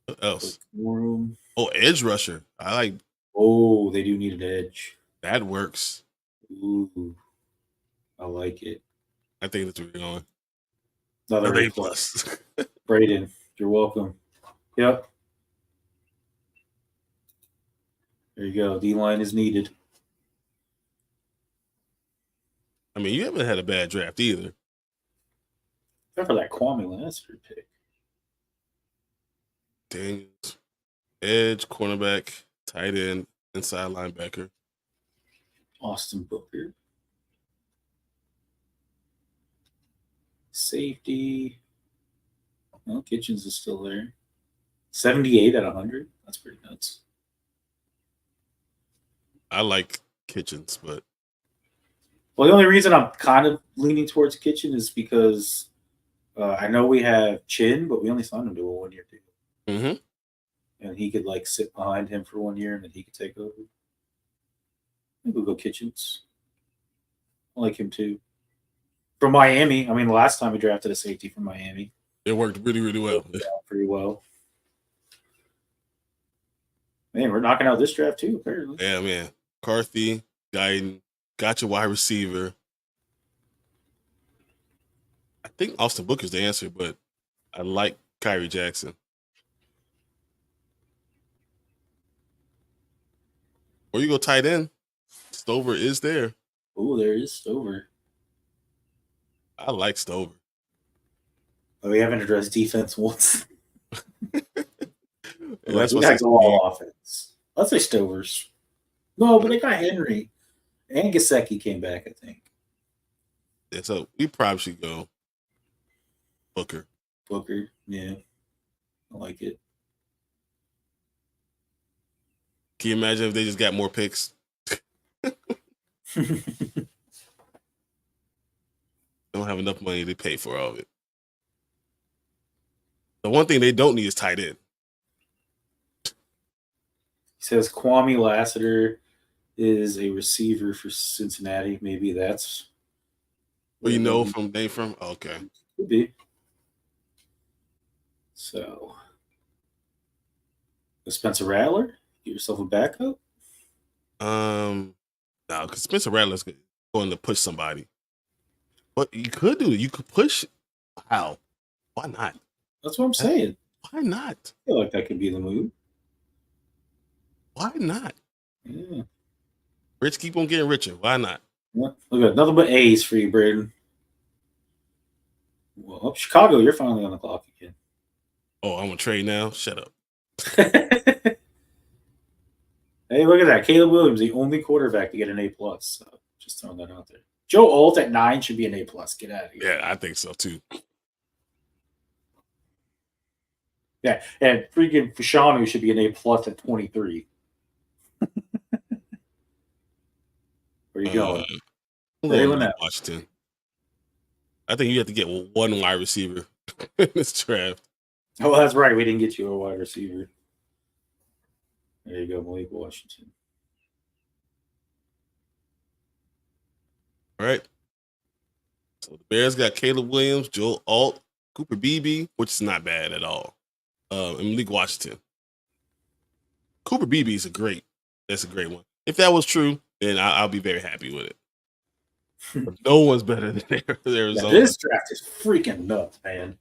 What else? Oh, edge rusher. I like. Oh, they do need an edge. That works. Ooh, I like it. I think that's where we're going. Another A+. Braden, you're welcome. Yep. There you go. D-line is needed. I mean, you haven't had a bad draft either. Except for that Kwame Lassiter pick. Daniels, edge, cornerback, tight end, inside linebacker. Austin Booker. Safety. Well, Kitchens is still there. 78 out of 100. That's pretty nuts. I like Kitchens, but well, the only reason I'm kind of leaning towards Kitchen is because I know we have Chin, but we only signed him to a 1-year deal. Mm-hmm. And he could like sit behind him for 1 year and then he could take over. I think we'll go Kitchens. I like him too. From Miami. I mean, the last time we drafted a safety from Miami. It worked really, really well. Pretty well. Man, we're knocking out this draft too, apparently. Yeah, man. McCarthy, Guyton, got your wide receiver. I think Austin Booker's the answer, but I like Kyrie Jackson. Or you go tight end. Stover is there. Oh, there is Stover. I like Stover. Oh, we haven't addressed defense once. That's we got to go all offense. Let's say Stovers. No, but they got Henry. And Gesicki came back, I think. Yeah, so we probably should go Booker. Booker, yeah. I like it. Can you imagine if they just got more picks? They don't have enough money to pay for all of it. The one thing they don't need is tight end. He says Kwame Lassiter is a receiver for Cincinnati. Maybe that's Well, you know from they from? Okay. Could be. So, Spencer Rattler, get yourself a backup. No, because Spencer Rattler's going to push somebody. But you could do it. You could push. How? Why not? That's what I'm saying. Why not? I feel like that could be the move. Why not? Yeah. Rich keep on getting richer. Why not? Yeah. Look at nothing but A's for you, Braden. Well, Chicago, you're finally on the clock again. Oh, I'm gonna trade now. Shut up. Hey, look at that. Caleb Williams, the only quarterback to get an A+. So just throwing that out there. Joe Alt at 9 should be an A+. Get out of here. Yeah, I think so too. Yeah, and freaking Fashanu should be an A+ at 23. Where you going? I'm going to Washington. I think you have to get one wide receiver in this draft. Oh, that's right. We didn't get you a wide receiver. There you go, Malik Washington. All right. So the Bears got Caleb Williams, Joel Alt, Cooper Beebe, which is not bad at all, and Malik Washington. Cooper Beebe is that's a great one. If that was true, then I'll be very happy with it. But no one's better than Arizona. Yeah, this draft is freaking nuts, man.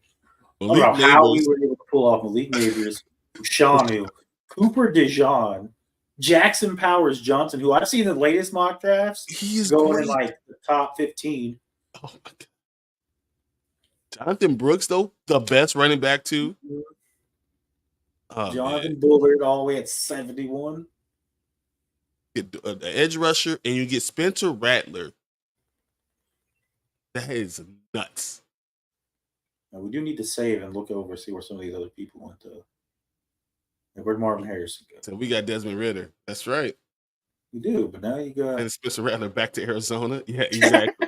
I don't know how we were able to pull off Malik Neighbors, Shanu, Cooper DeJean, Jackson Powers Johnson, who I've seen in the latest mock drafts. He's going in like the top 15. Oh my God. Jonathan Brooks, though, the best running back too. Oh, Jonathan Bullard all the way at 71. Get the edge rusher, and you get Spencer Rattler. That is nuts. Now, we do need to save and look over, see where some of these other people went to. Like, where'd Marvin Harrison go? So we got Desmond Ridder. That's right. You do, but now you got and Spencer Rattler back to Arizona. Yeah, exactly.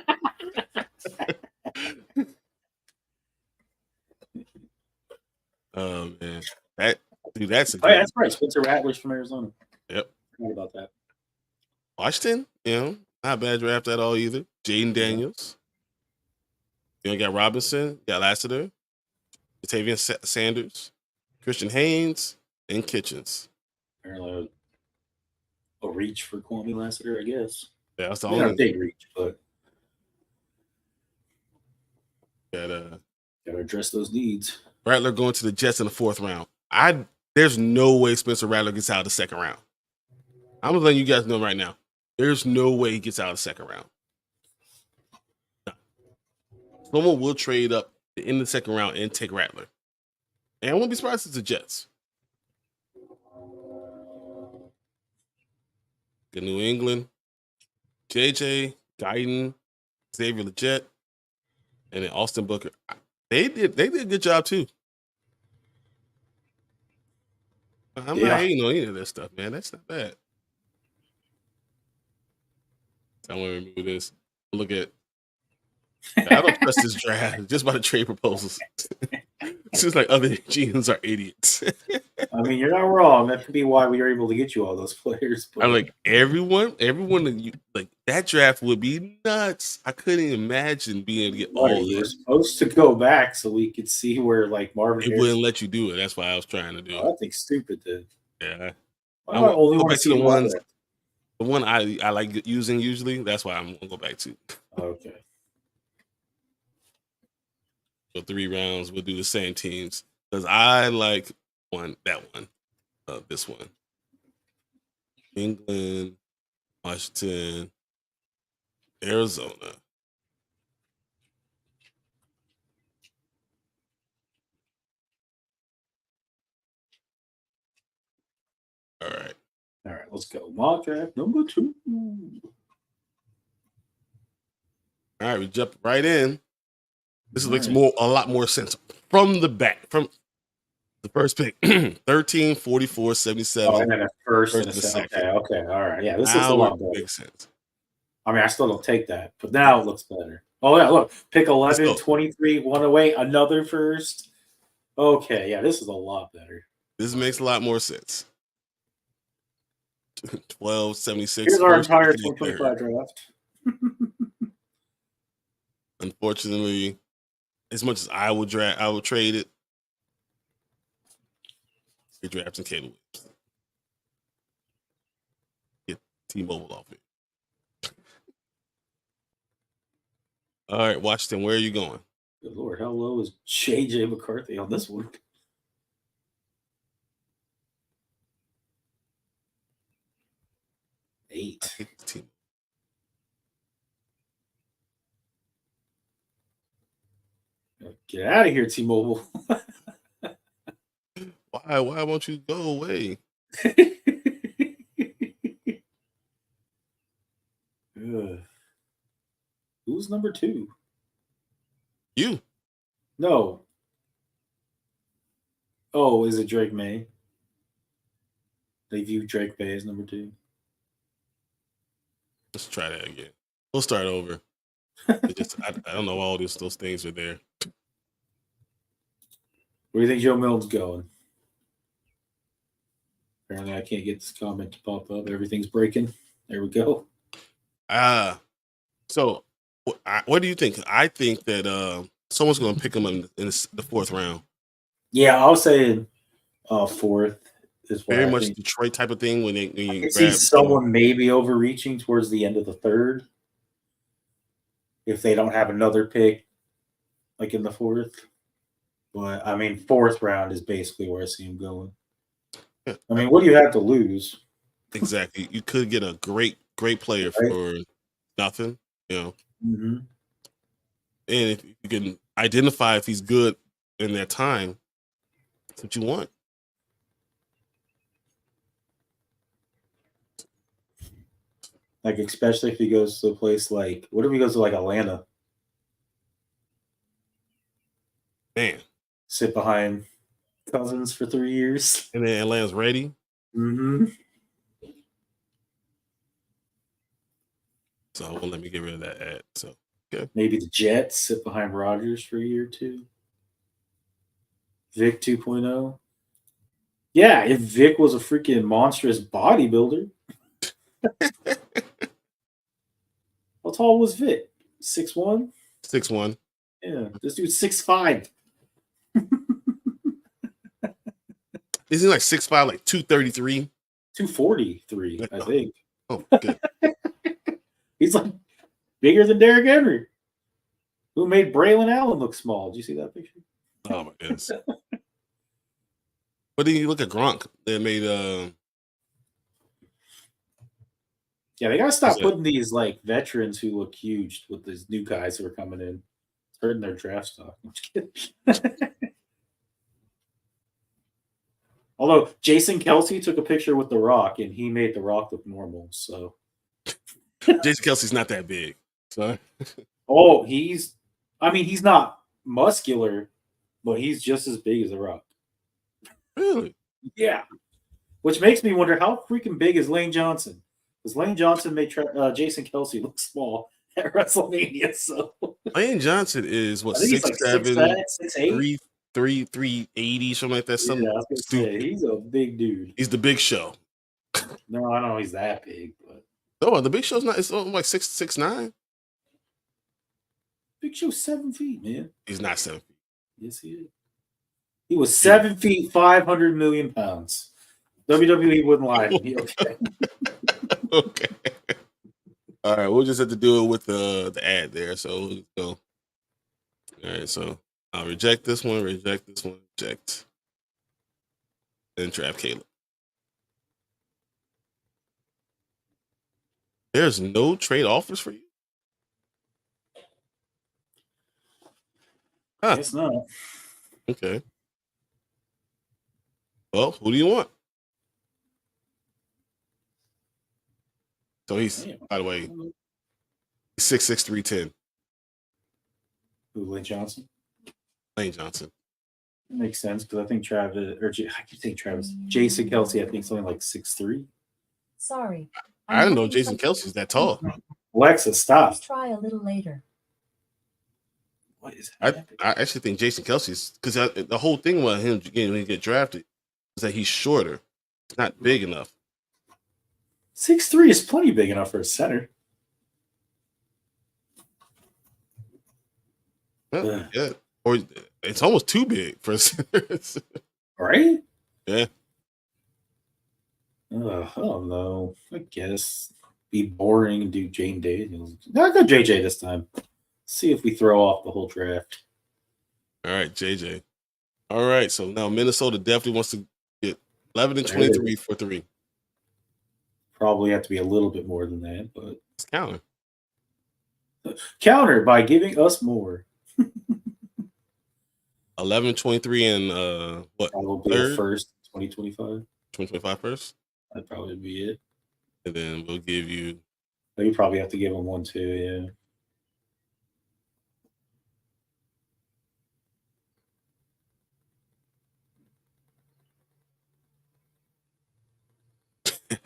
Oh man, that's that's right. Spencer Rattler's from Arizona. Yep. Forgot about that. Washington, not a bad draft at all either. Jaden Daniels. You got Robinson, got Lassiter, Jatavian Sanders, Christian Haynes, and Kitchens. Apparently a reach for Kwame Lassiter, I guess. Yeah, that's the only only big reach, but gotta address those needs. Rattler going to the Jets in the 4th round. There's no way Spencer Rattler gets out of the 2nd round. I'm just letting you guys know right now. There's no way he gets out of the 2nd round. No. Someone will trade up in the 2nd round and take Rattler. And I won't be surprised if it's the Jets. Good New England. JJ, Guyton, Xavier Legette, and then Austin Booker. They did a good job too. I'm not hating on any of this stuff, man. That's not bad. I want to remove this. Look at I don't trust this draft just by the trade proposals. It seems like other GMs are idiots. I mean, you're not wrong. That could be why we were able to get you all those players. But I'm like everyone like that draft would be nuts. I couldn't imagine being able to get all of you were that. supposed to go back so we could see where like Marvin It Harrison. wouldn't let you do it. That's why I was trying to do it. I think stupid did. Yeah. I only go want to back to see the ones. that. The one I like using usually. That's why I'm gonna go back to. Okay. So 3 rounds, we'll do the same teams because I like this one. England, Washington, Arizona. All right. All right, let's go. Mock draft number 2. All right, we jump right in. This makes right. a lot more sense from the back, from the first pick, 13, 44, 77. Oh, and then a first and a the second. second. Okay, all right. Yeah, this looks a Now lot it better. makes sense. I mean, I still don't take that, but now it looks better. Oh, yeah, look. Pick 11, 23, 108, another first. Okay, yeah, this is a lot better. This makes a lot more sense. 12, 76. Here's our entire 2025 draft. Unfortunately, as much as I would trade it. You're drafting Caleb Williams. Get T-Mobile off it. All right, Washington, where are you going? Good Lord, how low is J.J. McCarthy on this one? Eight. Get out of here, T-Mobile. Why won't you go away? Who's number 2? You. No. Oh, is it Drake May? They view Drake May as number 2. Let's try that again. We'll start over. I don't know why all those things are there. Where do you think Joe Milton's going? Apparently, I can't get this comment to pop up. Everything's breaking. There we go. So what do you think? I think that someone's going to pick him in the 4th round. Yeah, I was saying 4th is what very much Detroit type of thing when you see someone maybe overreaching towards the end of the 3rd if they don't have another pick like in the 4th. But I mean, 4th round is basically where I see him going. Yeah. I mean, what do you have to lose? Exactly. You could get a great player for nothing, you know. Mm-hmm. And if you can identify if he's good in that time, that's what you want. Like, especially if he goes to a place like, what if he goes to like Atlanta? Man. Sit behind Cousins for 3 years. And then Atlanta's ready. Mm-hmm. So I won't let me get rid of that ad. So okay. Maybe the Jets sit behind Rodgers for a year or 2. Vic 2.0. Yeah, if Vic was a freaking monstrous bodybuilder. How tall was Vic? 6'1"? 6'1". Yeah, this dude's 6'5". Isn't he like 6'5", like 233? 243, I think. Oh, good. He's like bigger than Derrick Henry, who made Braylon Allen look small. Did you see that picture? Oh my goodness. But then you look at Gronk. They made yeah, they gotta stop putting these like veterans who look huge with these new guys who are coming in. It's hurting their draft stock. I'm just kidding. Although Jason Kelce took a picture with The Rock and he made The Rock look normal. So Jason Kelce's not that big. So oh, he's not muscular, but he's just as big as The Rock. Really? Yeah. Which makes me wonder how freaking big is Lane Johnson? Because Lane Johnson made Jason Kelce look small, at WrestleMania. So Lane Johnson is what I think he's like 6'7", 6'8", 380, something like that. Something yeah, I was gonna stupid. say he's a big dude. He's the Big Show. No, I don't know he's that big, but No, the Big Show's not. It's like 6'9". Big Show's 7 feet, man. He's not 7 feet. Yes, he is. He was 7 feet, 500 million pounds. WWE wouldn't lie to me. Okay. Okay. All right, we'll just have to do it with the ad there. So we'll go. All right, so I'll reject this one, reject, and trap Caleb. There's no trade offers for you? Huh. Guess not. Okay. Well, who do you want? So he's, by the way, 6'6", 310. Who, Lane Johnson? Lane Johnson. Makes sense because I think Travis, or I keep saying Travis, Jason Kelsey, I think something like 6'3". Sorry. I didn't know Jason Kelsey's that tall. Alexa, stop. Let's try a little later. What is I happening? actually think Jason Kelsey's, because the whole thing about him when he get drafted is that he's shorter. He's not big enough. 6'3" is plenty big enough for a center. Well, yeah. Or it's almost too big for a center. Right? Yeah. I don't know. I guess be boring and do Jane Daniels. No, I'll go JJ this time. See if we throw off the whole draft. All right, JJ. All right, so now Minnesota definitely wants to get 11 and 23 for 3. Probably have to be a little bit more than that, but It's counter. Counter by giving us more. 11, 23, and what? Probably Third? the first 2025. 2025 first? That'd probably be it. And then we'll give you. You probably have to give them one too, yeah.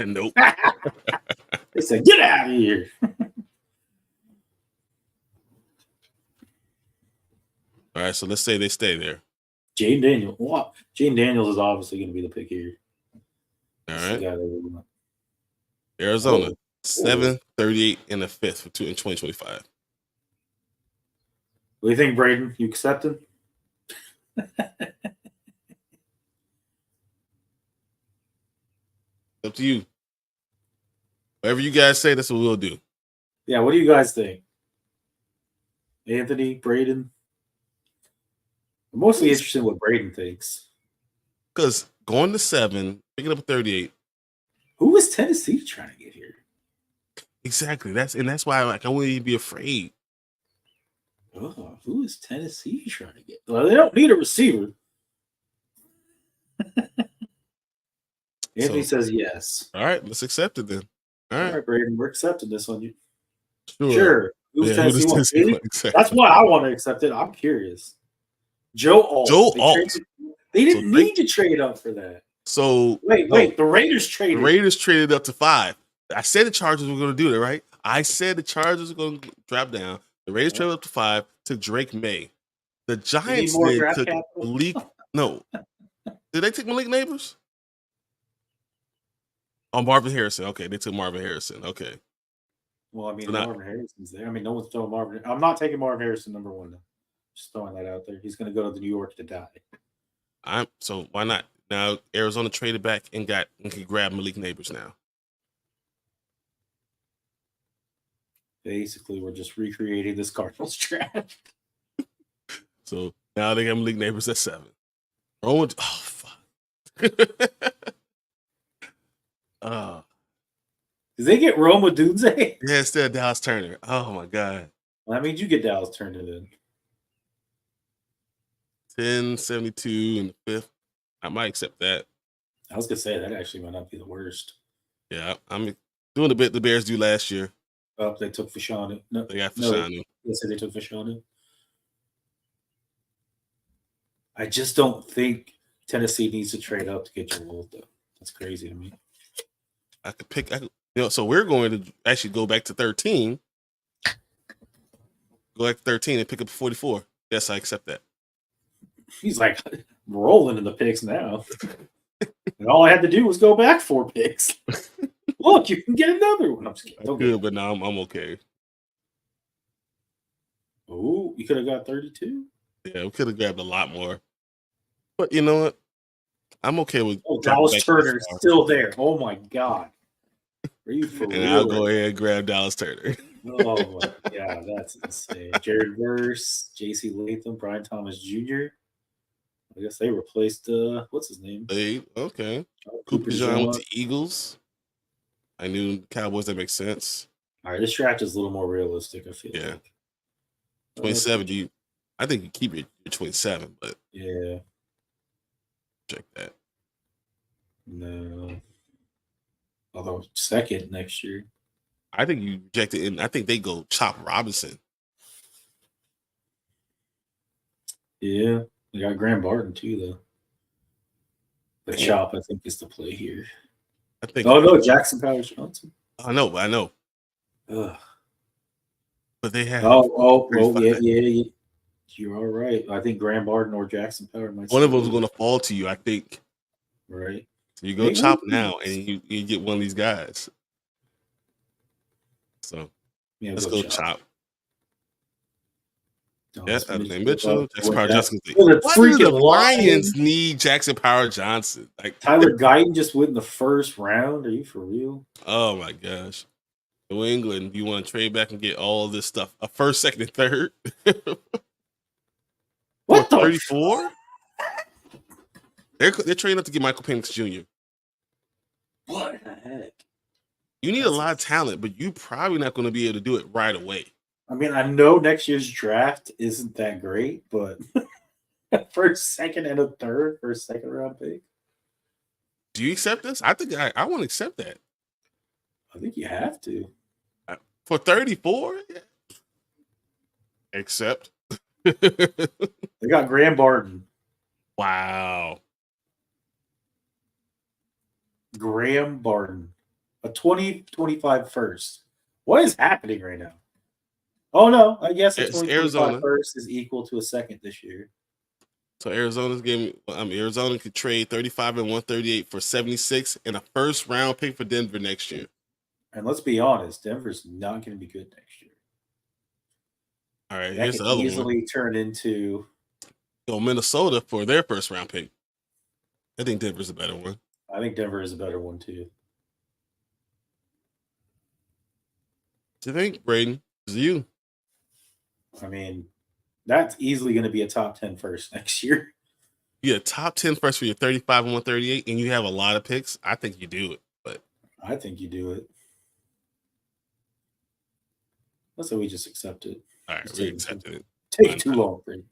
Nope. They said, get out of here. All right, so let's say they stay there. Jane Daniels. What? Jane Daniels is obviously going to be the pick here. All That's right. the guy that we want. Arizona, 7, 38, and a 5th for 2 in 2025. What do you think, Braden? You accepting? Up to you. Whatever you guys say, that's what we'll do. Yeah, what do you guys think? Anthony, Braden? I'm mostly interested in what Braden thinks. Because going to 7, picking up a 38. Who is Tennessee trying to get here? Exactly. That's why I wouldn't even be afraid. Oh, who is Tennessee trying to get? Well, they don't need a receiver. Anthony says yes. All right, let's accept it then. All All right. right, Braden, we're accepting this on you. Sure. Sure. Who's Yeah, Tennessee want? Really? Exactly. That's why I want to accept it. I'm curious. Joe Alt. They didn't need to trade up for that. So wait. The Raiders traded. The Raiders traded up to 5. I said the Chargers were going to do that, right? I said the Chargers were going to drop down. The Raiders traded up to 5, took Drake May. The Giants then took Malik. No. Did they take Malik Neighbors? Oh, Marvin Harrison. Okay, they took Marvin Harrison. Okay. Well, I mean, Marvin Harrison's there. I mean, no one's throwing Marvin. I'm not taking Marvin Harrison number 1, though. Just throwing that out there. He's going to go to New York to die. So why not? Now Arizona traded back and can grab Malik Neighbors now. Basically, we're just recreating this Cardinals draft. So now they got Malik Neighbors at 7. Oh fuck. Did they get Rome Odunze? Yeah, instead of Dallas Turner. Oh my god. Well, that means you get Dallas Turner then. 1072 in the 5th. I might accept that. I was gonna say that actually might not be the worst. Yeah, I'm doing a bit the Bears do last year. Oh, they took Fashanu. No, they got Fashanu. They said they took Fashanu. I just don't think Tennessee needs to trade up to get Joe Alt, though. That's crazy to me. So we're going to actually go back to 13 go at 13 and pick up 44. Yes, I accept that. He's like rolling in the picks now. And all I had to do was go back 4 picks. Look, you can get another one. I'm just kidding. Don't Good, but now I'm okay. Oh, you could have got 32. Yeah, we could have grabbed a lot more. But you know what? I'm okay with. Dallas Turner is still there. Oh my God. Are you for real? And I'll go ahead and grab Dallas Turner. Oh my God, that's insane. Jared Verse, J.C. Latham, Brian Thomas Jr. I guess they replaced what's his name? Okay. Cooper John with the Eagles. I knew Cowboys. That makes sense. All right, this draft is a little more realistic. I feel like 27. I think you keep your 27, but yeah, check that. No, although second next year. I think you reject it, and I think they go Chop Robinson. Yeah, they got Graham Barton too, though. The Chop, I think, is the play here. I think. Oh no, Jackson Powers Johnson. I know. Ugh. But they have. Yeah. You're all right. I think Graham Barton or Jackson Power might. One of them is going to fall to you, I think. Right. So you go Chop now, and you get one of these guys. So let's go Chop. Yes, Mitchell, Jackson Power Johnson. Why do the Lions need Jackson Power Johnson? Like Tyler Guyton just went in the first round. Are you for real? Oh my gosh. New England, you want to trade back and get all this stuff? A first, second, and third? What 34? They're trading up to get Michael Penix Jr. What the heck? You need a lot of talent, but you're probably not going to be able to do it right away. I mean, I know next year's draft isn't that great, but first, second, and a third for a second round pick. Do you accept this? I think I want to accept that. I think you have to. For 34? Yeah. Accept. They got Graham Barton. Wow. Graham Barton. A 2025 first. What is happening right now? Oh, no. I guess a 2025 first is equal to a second this year. So Arizona could trade 35 and 138 for 76 and a first round pick for Denver next year. And let's be honest, Denver's not going to be good next year. All right, that here's the other one. Easily turn into Minnesota for their first round pick. I think Denver's a better one. I think Denver is a better one too. What do you think, Braden? It's you. I mean, that's easily going to be a top 10 first next year. You get a top 10 first for your 35 and 138, and you have a lot of picks. I think you do it, but I think you do it. Let's say we just accept it. All right, we accepted it. Take too long, Braden.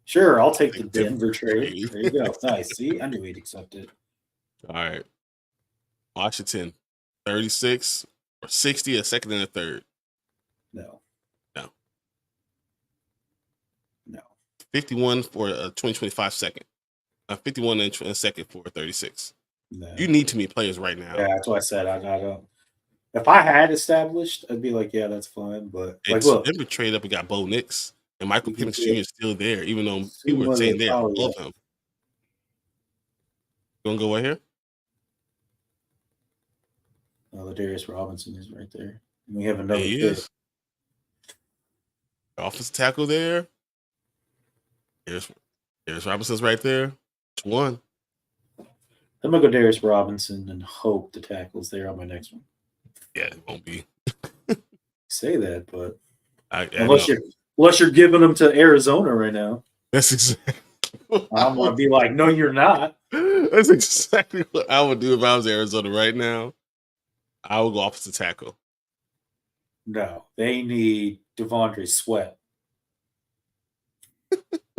Sure, I'll take the Denver trade. There you go. Nice. See, I knew he'd accept it. All right. Washington, 36 or 60, a second and a third. No. 51 for a 2025 second. 51 and a second for a 36. No. You need too many players right now. Yeah, that's what I said. I don't. If I had established, I'd be like, yeah, that's fine. But like, look, Denver trade up and got Bo Nix, and Michael Penix Jr. is still there, even though people were saying they love him. You want to go right here? Oh, Darius Robinson is right there. And we have another he pick. is. Offensive tackle there. Darius Robinson's right there. Which one? I'm going to go Darius Robinson and hope the tackle's there on my next one. Yeah, it won't be. Say that, but unless you're giving them to Arizona right now. That's exactly I'm going to be like, no, you're not. That's exactly what I would do if I was Arizona right now. I would go offensive tackle. No, they need Devondre Sweat.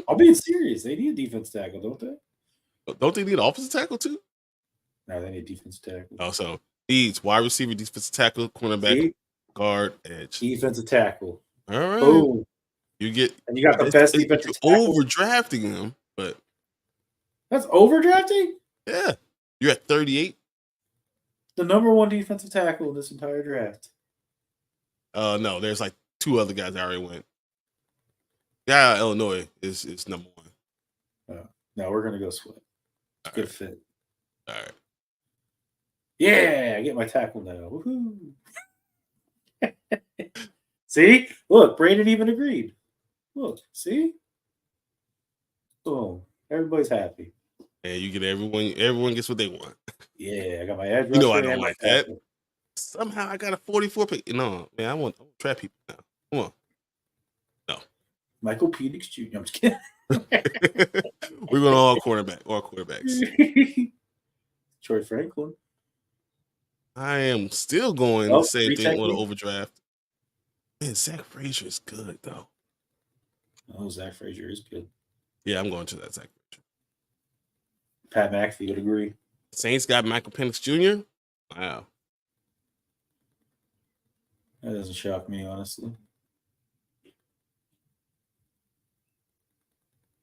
I'm being serious. They need a defense tackle, don't they? Don't they need offensive tackle too? No, they need defense tackle. Oh, so needs wide receiver, defensive tackle, cornerback, guard, edge. Defensive tackle. All right. Boom. You get and you got the best defensive tackle. Overdrafting them, but that's overdrafting? Yeah. You're at 38. The number one defensive tackle in this entire draft. No, there's like 2 other guys that already went. Yeah, Illinois is number 1. No, we're gonna go Sweat. All Good right. fit. All right. Yeah, I get my tackle now. Woohoo! See, look, Brandon even agreed. Look, see, boom, everybody's happy. And you get everyone gets what they want. Yeah, I got my edge You know I rusher don't and my like that. tackle. Somehow I got a 44 pick. No, man, I want to trap people now. Come on. Michael Penix Jr. I'm just kidding. We're going all quarterbacks. Troy Franklin. I am still going Oh, the same thing retake on an me. overdraft. Man, Zach Frazier is good though. Oh, Zach Frazier is good. Yeah, I'm going to that Zach Frazier. Pat McAfee would agree. Saints got Michael Penix Jr. Wow. That doesn't shock me, honestly.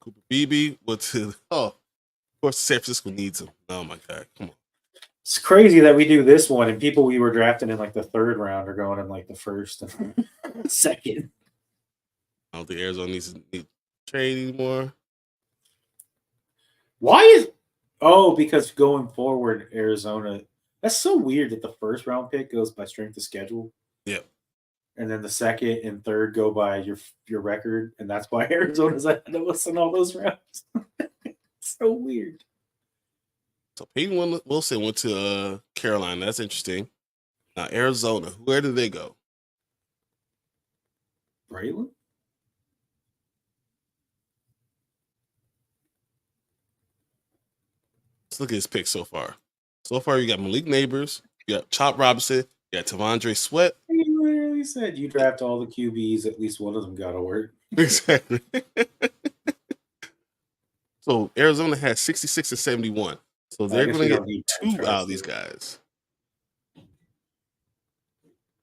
Cooper Beebe went to of course San Francisco needs him. Oh my god, come on. It's crazy that we do this one and people we were drafting in like the 3rd round are going in like the 1st and 2nd. I don't think Arizona needs to trade anymore. Why is because going forward, Arizona, that's so weird that the 1st round pick goes by strength of schedule. Yep. And then the 2nd and 3rd go by your record, and that's why Arizona's ahead of us in all those rounds. So weird. So Peyton Wilson went to Carolina. That's interesting. Now Arizona, where did they go? Braylon? Let's look at his picks so far. So far, you got Malik Neighbors, you got Chop Robinson, you got Tavondre Sweat. You literally said you draft all the QBs, at least one of them got to work. Exactly. So Arizona has 66 and 71. So they're going to get 2 out of these guys.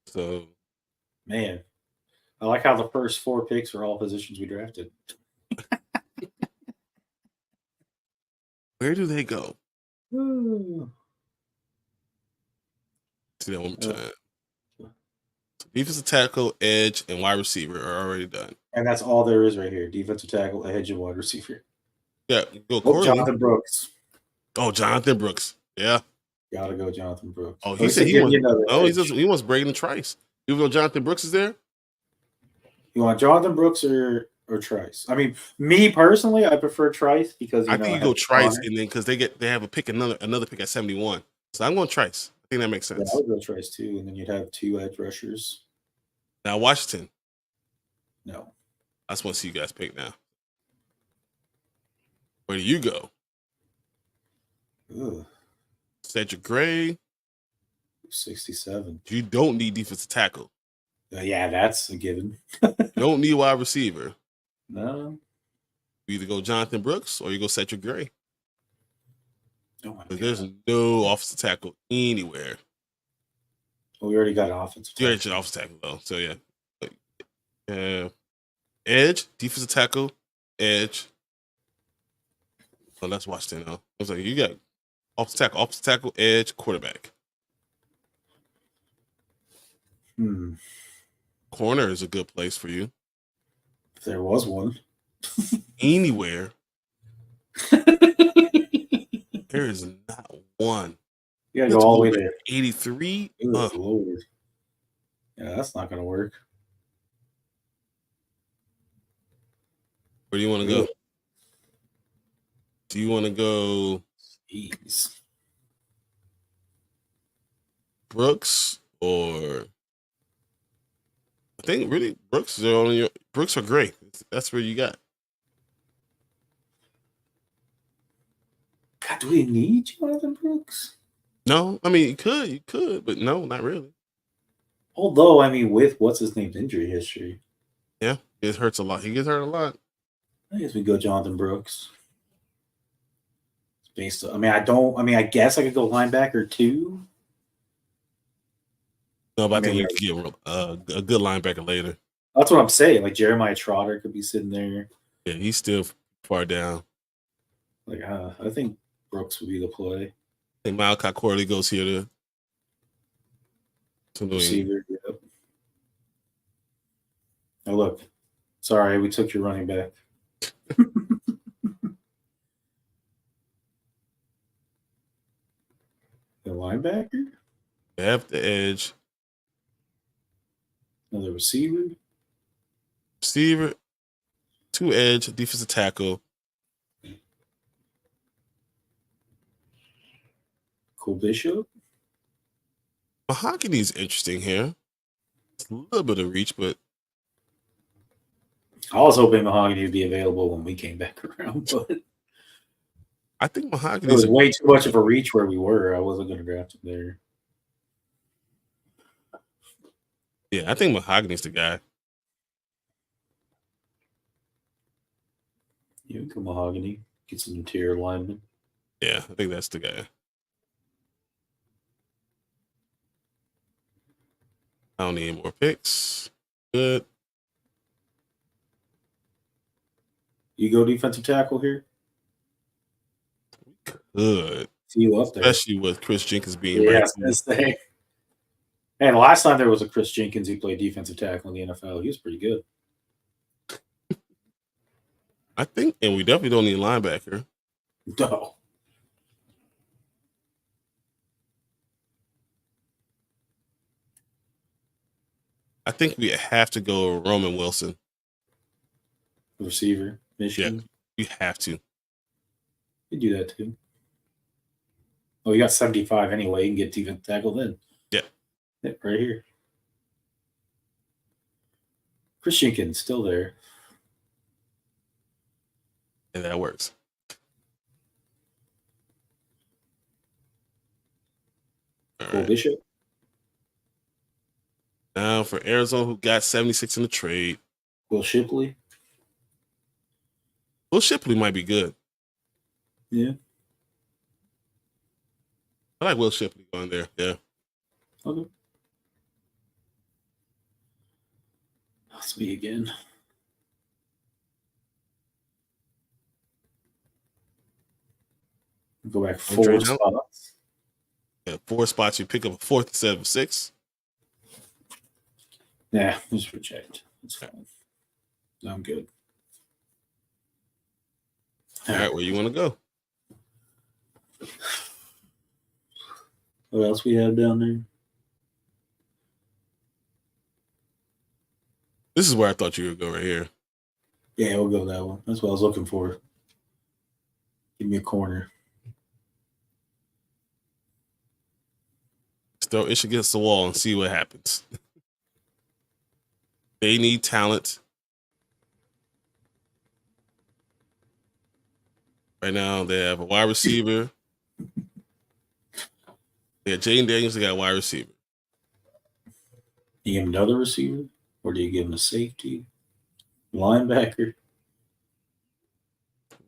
So, man, I like how the first 4 picks are all positions we drafted. where do they go? Ooh. See that one more time. Defensive tackle, edge, and wide receiver are already done. And that's all there is right here. Defensive tackle, edge, and wide receiver. Yeah, go Jonathan Brooks. Oh, Jonathan Brooks. Yeah. Gotta go Jonathan Brooks. Oh, he said he wants he wants Braden Trice. Even though Jonathan Brooks is there? You want Jonathan Brooks or Trice? I mean, me personally, I prefer Trice because I think you go Trice and then because they have a pick another pick at 71. So I'm going Trice. I think that makes sense. Yeah, I would go Trice too, and then you'd have 2 edge rushers. Now Washington. No. I just want to see you guys pick now. Where do you go? Ugh. Cedric Gray. 67. You don't need defensive tackle. Yeah, that's a given. You don't need wide receiver. No. You either go Jonathan Brooks or you go Cedric Gray. Oh my God. There's no offensive tackle anywhere. Well, we already got an offensive tackle. You already got an offensive tackle though. So yeah. Edge, defensive tackle, edge. Oh, let's watch that now. I was like, you got offensive tackle, edge, quarterback. Corner is a good place for you. If there was one. Anywhere. There is not one. You gotta go all the way there. 83. Lord. Yeah, that's not gonna work. Where do you want to go? Do you want to go Jeez. Brooks or I think really Brooks is on your Brooks are great. That's where you got. God, do we need Jonathan Brooks? No, I mean you could, but no, not really. Although, I mean, with what's his name's injury history. Yeah, it hurts a lot. He gets hurt a lot. I guess we go Jonathan Brooks. Based on, I guess I could go linebacker too. No, but I think you could get a good linebacker later. That's what I'm saying. Like Jeremiah Trotter could be sitting there. Yeah, he's still far down. Like, I think Brooks would be the play. I think Malachi Corley goes here To New England. Receiver. Yep. Now look, sorry, we took your running back. The linebacker? Left the edge. Another receiver? Receiver. 2 edge. Defensive tackle. Cole Bishop? Mahogany's interesting here. It's a little bit of reach, but I was hoping Mahogany would be available when we came back around, but I think it Mahogany's was way too much of a reach where we were. I wasn't going to draft him there. Yeah, I think Mahogany's the guy. You can Mahogany. Get some interior linemen. Yeah, I think that's the guy. I don't need any more picks. Good. You go defensive tackle here? Good. See you up there. Especially with Chris Jenkins being Yeah, right. I was gonna say. And last time there was a Chris Jenkins who played defensive tackle in the NFL. He was pretty good. I think, and we definitely don't need a linebacker. No. I think we have to go Roman Wilson. Receiver, Michigan. We have to. You do that too. Oh, you got 75 anyway. You can get defensive tackle then. Yeah. Yep, right here. Chris Jenkins still there. And that works. All Cole right. Bishop. Now for Arizona, who got 76 in the trade. Will Shipley. Will Shipley might be good. Yeah. I like Will Shipley going there. Yeah. Okay. That's me again. Go back 4 spots. Yeah, 4 spots. You pick up a 4th instead of a 6. Yeah, just reject. That's fine. I'm good. All right, where you want to go? What else we have down there? This is where I thought you would go right here. Yeah, we'll go that one. That's what I was looking for. Give me a corner. Let's throw ish against the wall and see what happens. They need talent. Right now, they have a wide receiver. They got Jaden Daniels. They got a wide receiver. You give him another receiver? Or do you give him a safety? Linebacker?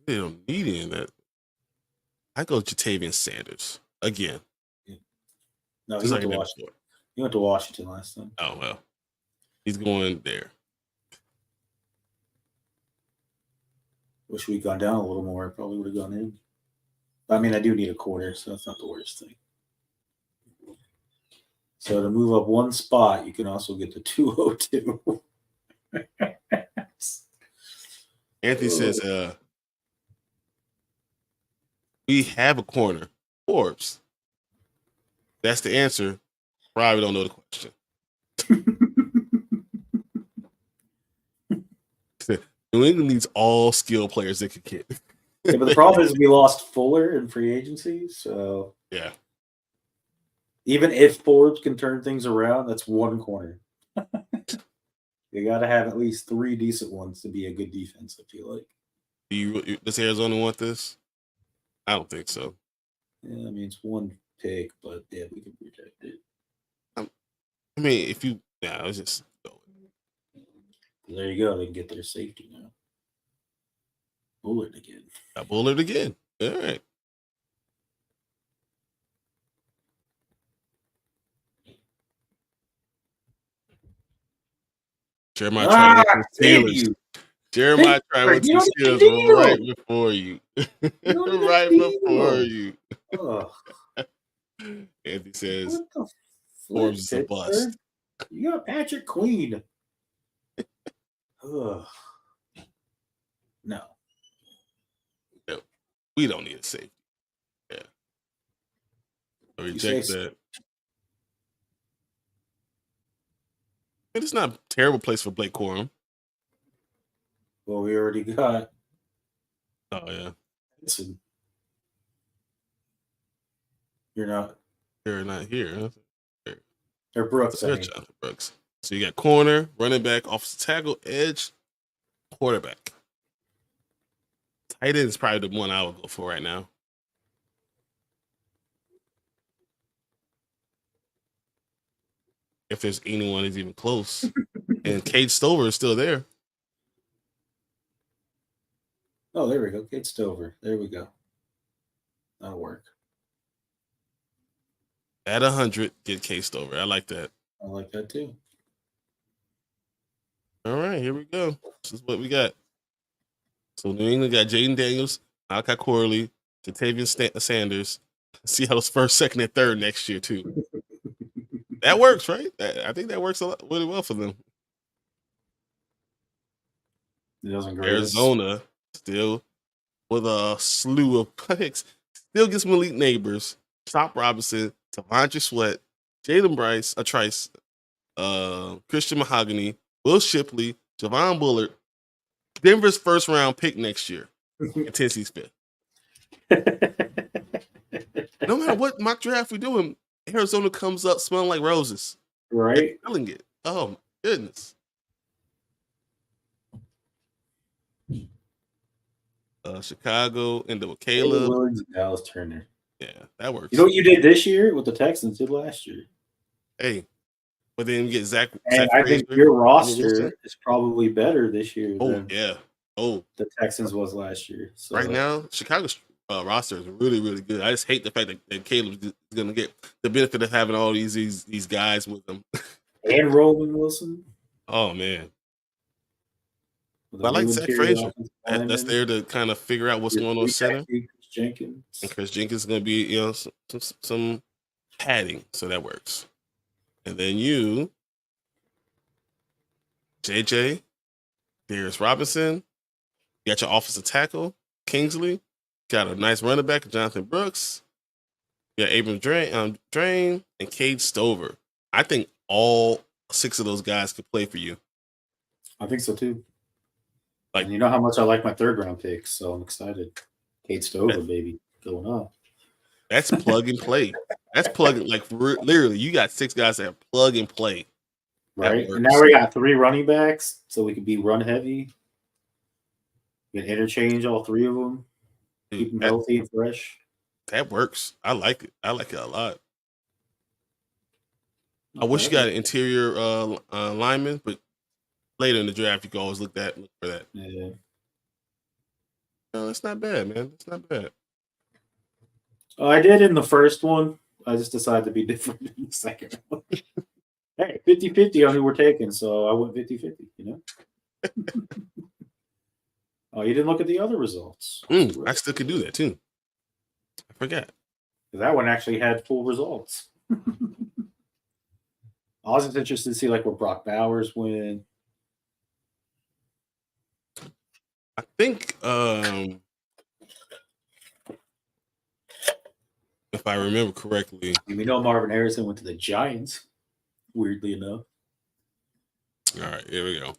They don't need any of that. I go Jatavian Sanders again. No, he Just went, like to I did Washington. before. He went to Washington last time. Oh, well. He's going there. Wish we'd gone down a little more. Probably would have gone in. I mean, I do need a corner, so that's not the worst thing. So to move up 1 spot, you can also get the 202. Anthony says, we have a corner. Forbes. That's the answer. Probably don't know the question. New England needs all skill players they could get. Yeah, but the problem is we lost Fuller in free agency, so Yeah. even if Forbes can turn things around, that's 1 corner. You got to have at least 3 decent ones to be a good defense, I feel like. Does Arizona want this? I don't think so. Yeah, I mean, it's 1 pick, but yeah, we can protect it. I mean, if you, let's just go. There you go. They can get their safety now. Bullard again. I Bullard again. All right. Jeremiah tried with the Steelers. Jeremiah tried with the Steelers right before you. Right before you. Oh. Anthony says, Forbes is a bust. You got Patrick Queen. Ugh. No. We don't need a safety. Yeah. I reject that. It's not a terrible place for Blake Corum. Well, we already got. Oh, yeah. Hanson. You're not. They're not here. Huh? They're Brooks. They're Jonathan Brooks. So you got corner, running back, offensive tackle, edge, quarterback. Tight end is probably the one I would go for right now. If there's anyone who's even close. And Cade Stover is still there. Oh, there we go. Cade Stover. There we go. That'll work. At 100, get Cade Stover. I like that. I like that too. All right, here we go. This is what we got. So New England got Jaden Daniels, Malachi Corley, Jatavian Sanders. See how those first, second, and third next year too. That works, right? I think that works a lot, really well for them. It doesn't Arizona still with a slew of picks. Still gets some elite neighbors. Chop Robinson, Tavondre Sweat, Jalen Trice, Christian Mahogany, Will Shipley, Javon Bullard, Denver's first round pick next year, and Tennessee's fifth. No matter what mock draft we're doing, Arizona comes up smelling like roses. Right? They're killing it. Oh my goodness. Chicago ended with Caleb Williams and Dallas Turner. Yeah, that works. You know what you did this year? What the Texans did last year? Hey, but then you get Zach. And I think your roster is probably better this year than the Texans was last year. So right now, Chicago's roster is really, really good. I just hate the fact that Caleb is going to get the benefit of having all these guys with them. And Roman Wilson. Oh, man. But I like Zach Frazier. That's there to kind of figure out what's going on center. Chris Jenkins is going to be, some padding, so that works. And then you, JJ, Darius Robinson, you got your offensive tackle, Kingsley, got a nice running back, Jonathan Brooks, you got Abram Drain, and Cade Stover. I think all 6 of those guys could play for you. I think so too. Like, you know how much I like my 3rd round picks, so I'm excited. Cade Stover, baby, going up. That's plug and play. That's plug, like literally, you got 6 guys that have plug and play. Right. And now we got 3 running backs, so we can be run heavy. We can interchange all 3 of them. Keep them healthy and fresh. That works. I like it. I like it a lot. I wish you got an interior lineman, but later in the draft, you can always look for that. Yeah. No, it's not bad, man. It's not bad. I did in the first one. I just decided to be different in the second one. Hey, 50-50 on who we're taking, so I went 50-50, Oh, you didn't look at the other results. I still could do that, too. I forgot. That one actually had full results. I was interested to see where Brock Bowers went. I think if I remember correctly. We know Marvin Harrison went to the Giants, weirdly enough. All right, here we go.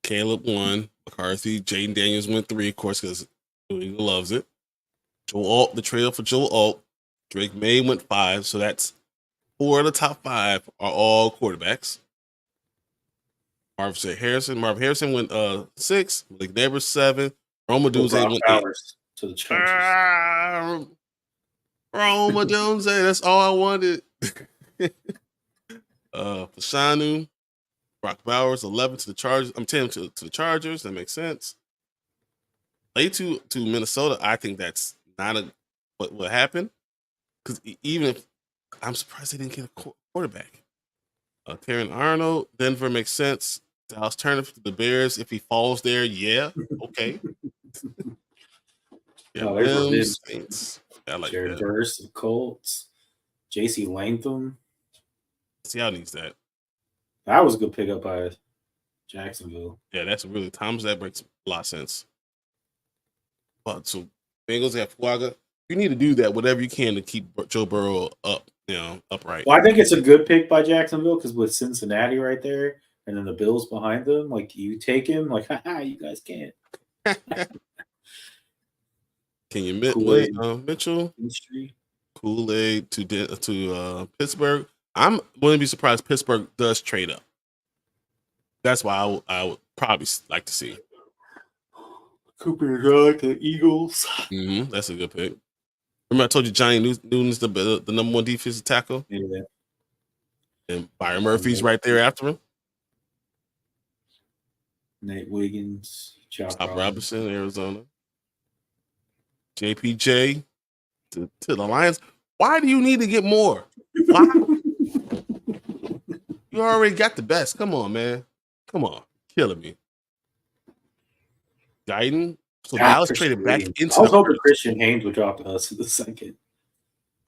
Caleb 1, McCarthy, Jaden Daniels went 3, of course, because New England loves it. Joel Alt, the trade for Joel Alt. Drake May went 5, so that's 4 of the top 5 are all quarterbacks. Marvin Harrison went 6. Malik Neighbors 7. Roma Dunze went 8. To the Chargers. Roma Dunze, that's all I wanted. Fashanu, Brock Bowers 11 to the Chargers. I'm 10 to the Chargers. That makes sense. Late to Minnesota. I think that's not what happened. Because even if I'm surprised they didn't get a quarterback. Terran Arnold, Denver makes sense. Dallas Turner to the Bears. If he falls there, yeah, okay. Saints. I like Jared that. Verse, the Colts. J.C. Latham. Seattle needs that. That was a good pickup by Jacksonville. Yeah, that's really Thomas. That makes a lot of sense. But so Bengals have Fuaga. You need to do that, whatever you can to keep Joe Burrow up, upright. Well, I think it's a good pick by Jacksonville because with Cincinnati right there and then the Bills behind them, like you take him, like, haha, you guys can't. Can you Mitchell? Kool-Aid to Pittsburgh. I'm wouldn't be surprised Pittsburgh does trade up. That's why I would probably like to see Cooper Drug to the Eagles. Mm-hmm. That's a good pick. Remember I told you Johnny Newton's the number one defensive tackle? Yeah. And Byron Murphy's right there after him. Nate Wiggins, Chop Robinson, Arizona. JPJ to the Lions. Why do you need to get more? Why? You already got the best. Come on, man. Come on. Killing me. Guyton. So Dallas traded back into. I was hoping Christian Haynes would drop to us in the second.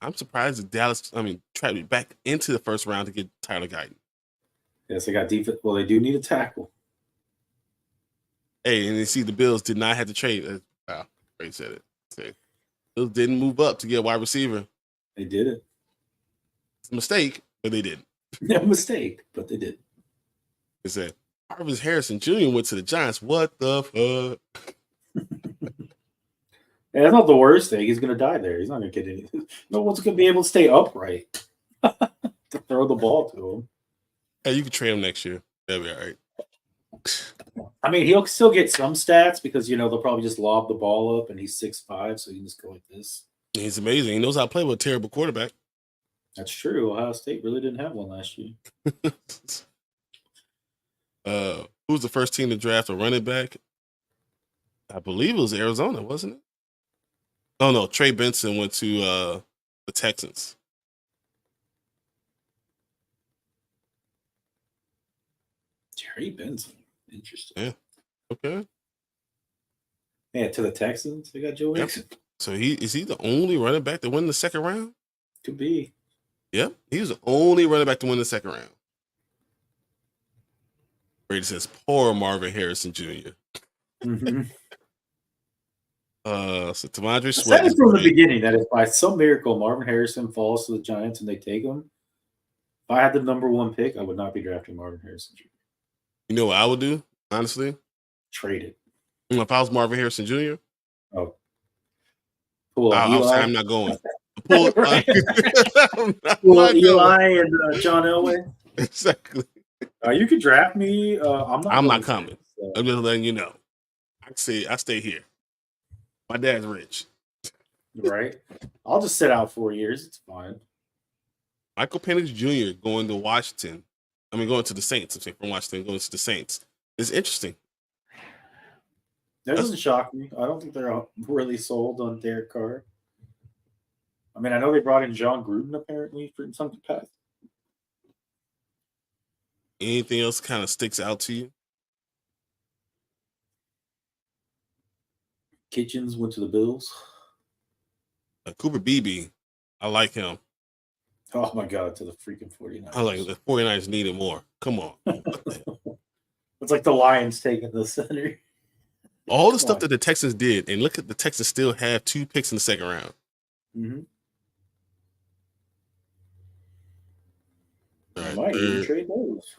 I'm surprised that Dallas, traded back into the first round to get Tyler Guyton. Yes, they got defense. Well, they do need a tackle. Hey, and you see the Bills did not have to trade. Wow, Ray said it. See, Bills didn't move up to get a wide receiver. They did it. It's a mistake, but they didn't. No mistake, but they did. They said Harvey Harrison Jr. went to the Giants. What the fuck? Yeah, that's not the worst thing. He's going to die there. He's not going to get anything. No one's going to be able to stay upright to throw the ball to him. Hey, you can trade him next year. That'll be all right. I mean, he'll still get some stats because, they'll probably just lob the ball up and he's 6'5", so you can just go like this. He's amazing. He knows how to play with a terrible quarterback. That's true. Ohio State really didn't have one last year. Who was the first team to draft a running back? I believe it was Arizona, wasn't it? Oh, no. Trey Benson went to the Texans. Trey Benson. Interesting. Yeah. Okay. Yeah, to the Texans. They got Joe Mixon. Yep. So is he the only running back to win the second round? Could be. Yep. He was the only running back to win the second round. Brady says, poor Marvin Harrison Jr. Mm-hmm. So Tamandre Sweat. That is from the beginning that if by some miracle Marvin Harrison falls to the Giants and they take him, if I had the number one pick, I would not be drafting Marvin Harrison Jr. You know what I would do, honestly? Trade it. If I was Marvin Harrison Jr., I'm not going. Pull Eli and John Elway. Exactly. You could draft me. I'm not coming. So. I'm just letting you know. I stay here. My dad's rich. Right. I'll just sit out 4 years. It's fine. Michael Penix Jr. going to Washington. Going to the Saints. I'm saying from Washington going to the Saints. It's interesting. That doesn't shock me. I don't think they're really sold on Derek Carr. I know they brought in John Gruden apparently for some capacity. Anything else kind of sticks out to you? Kitchens went to the Bills. Cooper Beebe, I like him. Oh my God, to the freaking 49ers. I like the 49ers needed more. Come on. It's like the Lions taking the center. All the stuff that the Texans did, and look at the Texans still have 2 picks in the second round. Mm-hmm. Right, might even trade those.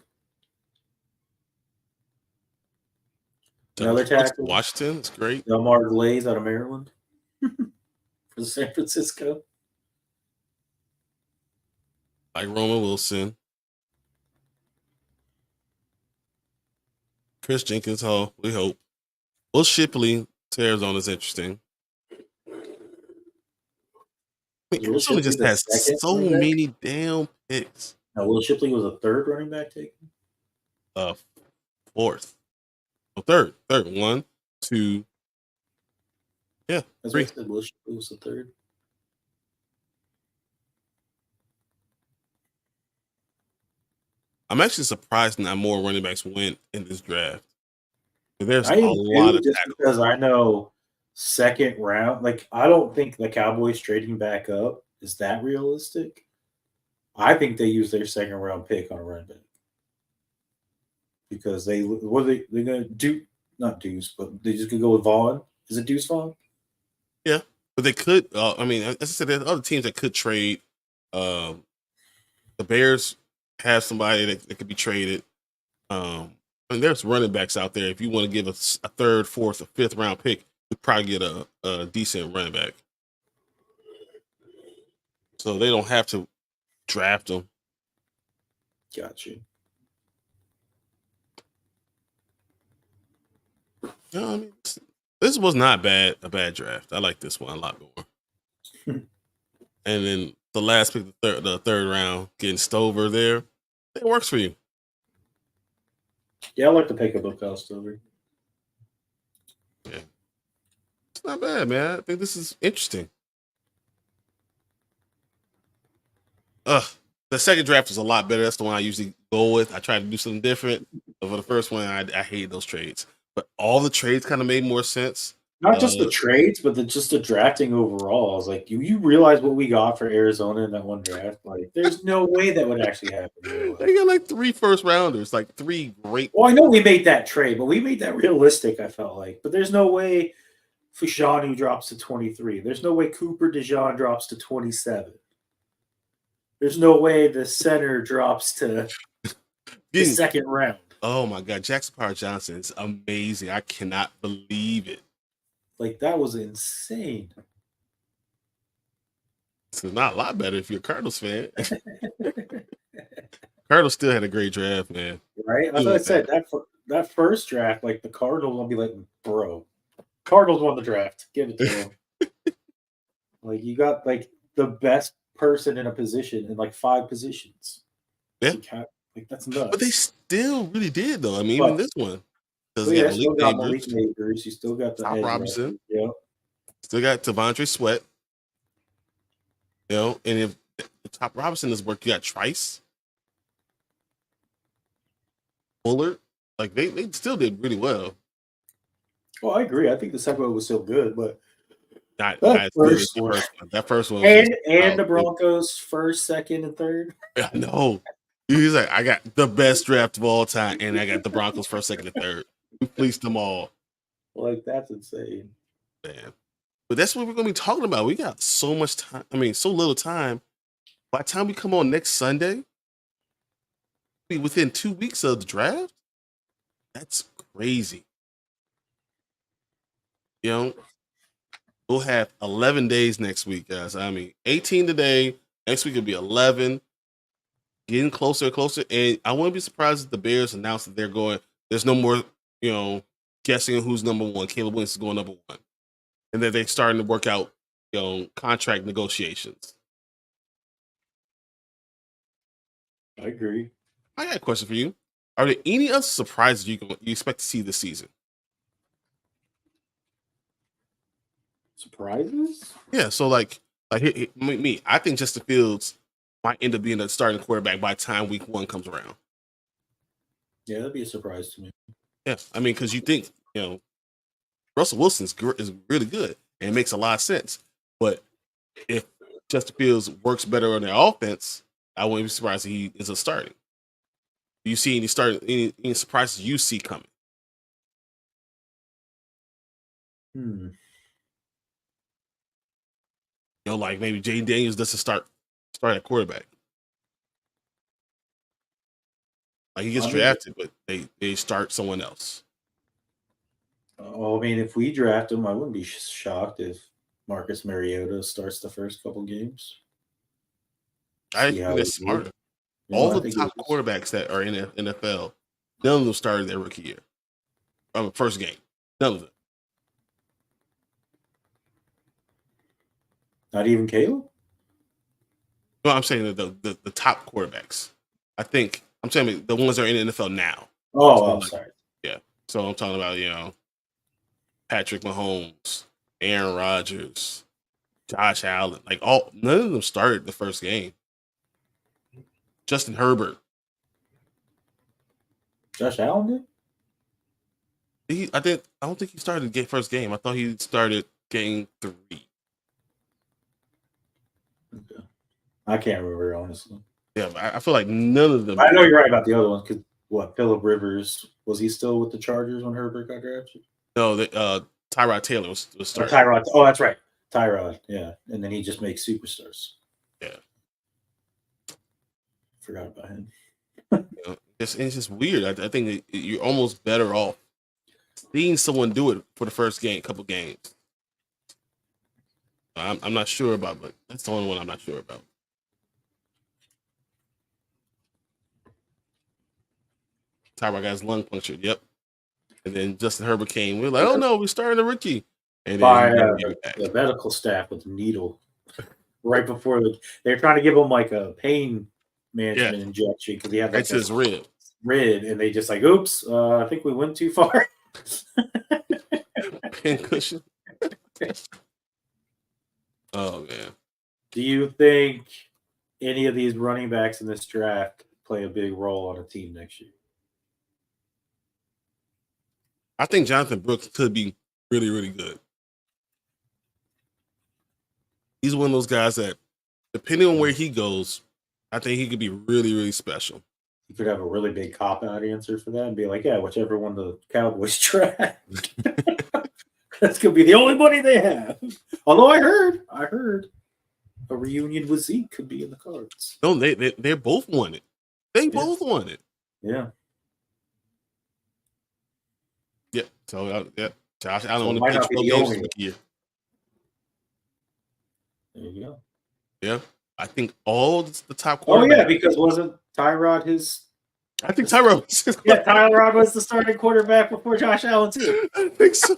Another tackle. Washington, it's great. Delmar Glaze out of Maryland for San Francisco. Like Roman Wilson. Chris Jenkins Hall, we hope. Will Shipley to Arizona is interesting. Arizona just has so many damn picks. Now, Will Shipley was a third running back taken? Fourth. Oh, third. 1, 2. Yeah, that's 3. What I said. Will Shipley was the third. I'm actually surprised not more running backs went in this draft. There's a lot of just because I know second round, I don't think the Cowboys trading back up is that realistic. I think they use their second round pick on a running back because they're gonna do not Deuce, but they just gonna go with Vaughn. Is it Deuce Vaughn? Yeah, but they could. I mean, as I said, there's other teams that could trade. The Bears have somebody that could be traded. I mean, there's running backs out there. If you want to give us a third, fourth, or fifth round pick, you'd probably get a decent running back. So they don't have to draft them. Got you. No, I mean, this was not a bad draft. I like this one a lot more. And then the last pick, the third round, getting Stover there, it works for you. Yeah, I like to pick up a Kyle Stover. Yeah, it's not bad, man. I think this is interesting. The second draft is a lot better. That's the one I usually go with. I try to do something different. But for the first one, I hate those trades. But all the trades kind of made more sense. Not just the trades, but just the drafting overall. I was like, you realize what we got for Arizona in that one draft? Like, there's no way that would actually happen. They got like 3 first rounders, like 3 great. Well, I know we made that trade, but we made that realistic, I felt like. But there's no way Fashanu drops to 23. There's no way Cooper DeJean drops to 27. There's no way the center drops to the second round. Oh, my God. Jackson Power Johnson is amazing. I cannot believe it. Like, that was insane. It's not a lot better if you're a Cardinals fan. Cardinals still had a great draft, man. Right? That's what I said. That first draft, like, the Cardinals, I'll be like, bro, Cardinals won the draft. Give it to them. Like, you got, like, the best person in a position in, like, 5 positions. Yeah. Like, that's nuts. But they still really did, though. I mean, even this one. You still got Malik Neighbors. You still got the Top Robinson. Yeah. Still got Tavondre Sweat. You know, and if the Top Robinson is work, you got Trice, Bullard. Like, they still did really well. Well, I agree. I think the second one was still good, but not that first one. That first one was and the Broncos first, second, and third. I know. He's like, I got the best draft of all time, and I got the Broncos first, second, and third. We fleeced them all. Like, that's insane. Man. But that's what we're going to be talking about. We got so much time. I mean, so little time. By the time we come on next Sunday, within 2 weeks of the draft, that's crazy. You know, we'll have 11 days next week, guys. I mean, 18 today. Next week will be 11. Getting closer and closer. And I wouldn't be surprised if the Bears announce that they're going, there's no more, guessing who's number one. Caleb Williams is going number one. And then they're starting to work out, contract negotiations. I agree. I got a question for you. Are there any other surprises you expect to see this season? Surprises? Yeah, so like me, I think Justin Fields might end up being the starting quarterback by the time week 1 comes around. Yeah, that'd be a surprise to me. Yeah, I mean, because you think, Russell Wilson is really good and it makes a lot of sense. But if Justin Fields works better on their offense, I wouldn't be surprised if he is a starting. Do you see any surprises you see coming? Like maybe Jaden Daniels doesn't start at quarterback. Like he gets drafted, but they start someone else. Well, I mean, if we draft him, I wouldn't be shocked if Marcus Mariota starts the first couple games. I think that's smarter. All the top quarterbacks that are in the NFL, none of them started their rookie year. First game. None of them. Not even Caleb? No, I'm saying the top quarterbacks. I'm saying the ones that are in the NFL now. Oh, I'm sorry. Yeah. So I'm talking about, Patrick Mahomes, Aaron Rodgers, Josh Allen. Like none of them started the first game. Justin Herbert. Josh Allen did? I don't think he started the first game. I thought he started game 3. Okay. I can't remember, honestly. Yeah, I feel like none of them. I know you're right about the other ones because Phillip Rivers, was he still with the Chargers when Herbert got drafted? No, Tyrod Taylor was starting. Tyrod. Oh, that's right. Tyrod, yeah. And then he just makes superstars. Yeah. Forgot about him. It's just weird. I think you're almost better off seeing someone do it for the first couple games. I'm not sure about, but that's the only one I'm not sure about. Tyrod got his lung punctured. Yep. And then Justin Herbert came. We're like, oh no, we're starting a rookie. And by then the medical staff with a needle right before they're trying to give him like a pain management injection because he had like his rib, and they just like, oops, I think we went too far. Pin cushion. Oh man. Do you think any of these running backs in this draft play a big role on a team next year? I think Jonathan Brooks could be really, really good. He's one of those guys that, depending on where he goes, I think he could be really, really special. You could have a really big cop-out answer for that and be like, yeah, whichever one the Cowboys draft. That's going to be the only money they have. Although I heard a reunion with Zeke could be in the cards. No, they both won it. They both won it. Yeah. Yeah. So, Josh Allen So on the pitch games this year. There you go. Yeah. I think all the top quarterbacks. Oh, yeah, because wasn't Tyrod his... I think Tyrod was... Yeah, Tyrod was the starting quarterback before Josh Allen, too. I think so.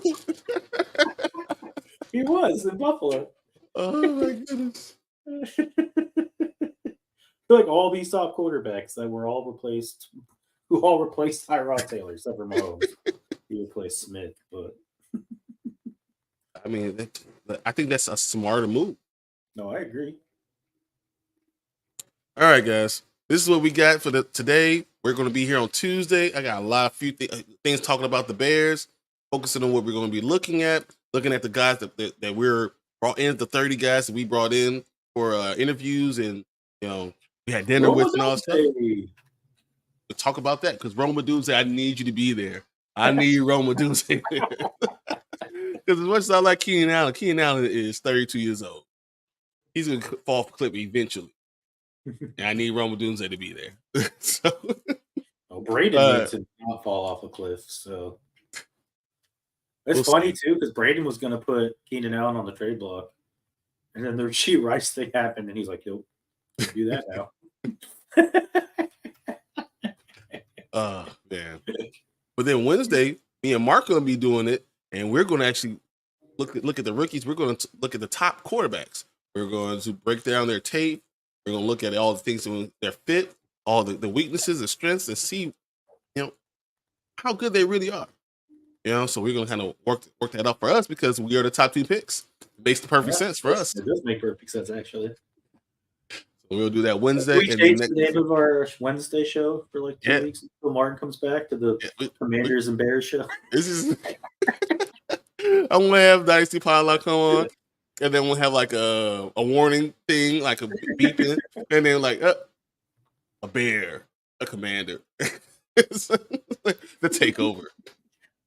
He was in Buffalo. Oh, my goodness. Like all these top quarterbacks that were all replaced, who all replaced Tyrod Taylor, except for Mahomes. He replaced Smith, but... I mean, I think that's a smarter move. No, I agree. All right, guys. This is what we got for today. We're going to be here on Tuesday. I got a few things talking about the Bears, focusing on what we're going to be looking at the guys that we're brought in, the 30 guys that we brought in for interviews, and we had dinner with and all that stuff. We'll talk about that because Roma Dunze, I need you to be there. I need Roma Dunze there. Because as much as I like Keenan Allen is 32 years old. He's going to fall off a cliff eventually. And I need Roma Dunze to be there. So, Braden needs to not fall off a cliff. So it's funny too because Braden was going to put Keenan Allen on the trade block, and then the Rashee Rice thing happened, and he's like, "Yo, do that now." Man. But then Wednesday, me and Mark are going to be doing it, and we're going to actually look at the rookies. We're going to look at the top quarterbacks. We're going to break down their tape. We're going to look at all the things when they're fit, all the weaknesses, the strengths, and see, how good they really are. So we're going to kind of work that out for us because we are the top 2 picks. It makes the perfect sense for us. It does make perfect sense, actually. So we'll do that Wednesday. We change the name of our Wednesday show for like 2 weeks until Martin comes back to the Commanders and Bears show. This is. I'm going to have Dynasty Pylon come on. And then we'll have like a warning thing, like a beeping, and then like a bear, a commander. The takeover.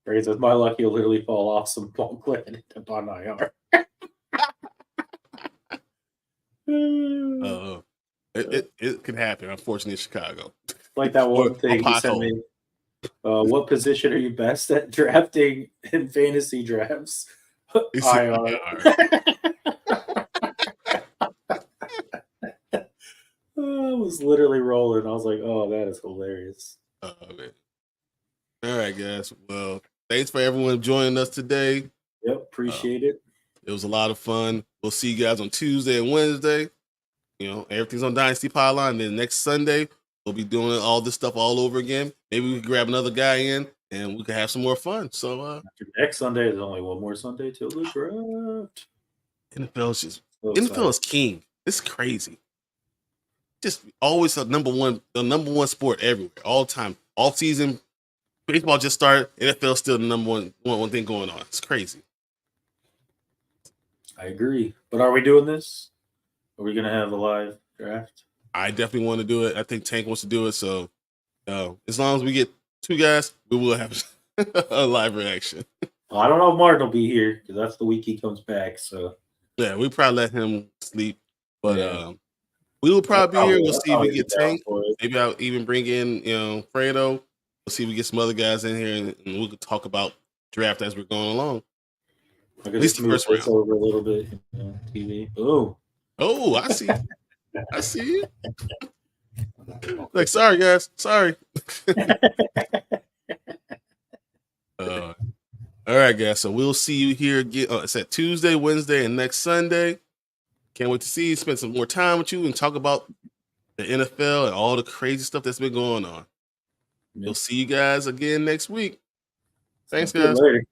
Praise with my luck, you'll literally fall off some ball cliff and end up on IR. It can happen, unfortunately, in Chicago. Like that one thing you sent me. What position are you best at drafting in fantasy drafts? IR. I was literally rolling. I was like, oh, that is hilarious. Oh, man. All right, guys. Well, thanks for everyone joining us today. Yep, appreciate it. It was a lot of fun. We'll see you guys on Tuesday and Wednesday. Everything's on Dynasty Pylon. And then next Sunday, we'll be doing all this stuff all over again. Maybe we can grab another guy in and we can have some more fun. So next Sunday, there's only one more Sunday till the draft. NFL is king. It's crazy. Just always the number one sport everywhere, all time, all season. Baseball just started. NFL still the number one thing going on. It's crazy. I agree. But are we doing this? Are we going to have a live draft? I definitely want to do it. I think Tank wants to do it. So as long as we get 2 guys, we will have a live reaction. Well, I don't know if Martin will be here because that's the week he comes back. So Yeah, we probably let him sleep. But yeah. we will probably be here. We'll I'll see if we probably get be down Tank. for it. Maybe I'll even bring in, Fredo. We'll see if we get some other guys in here and we can talk about draft as we're going along. I could At least just the move first round. this over a little bit. TV. Oh, I see. I see you. Like, sorry, guys. Sorry. All right, guys. So we'll see you here again. It's at Tuesday, Wednesday, and next Sunday. Can't wait to see you, spend some more time with you, and talk about the NFL and all the crazy stuff that's been going on. We'll see you guys again next week. Thanks, guys. Later.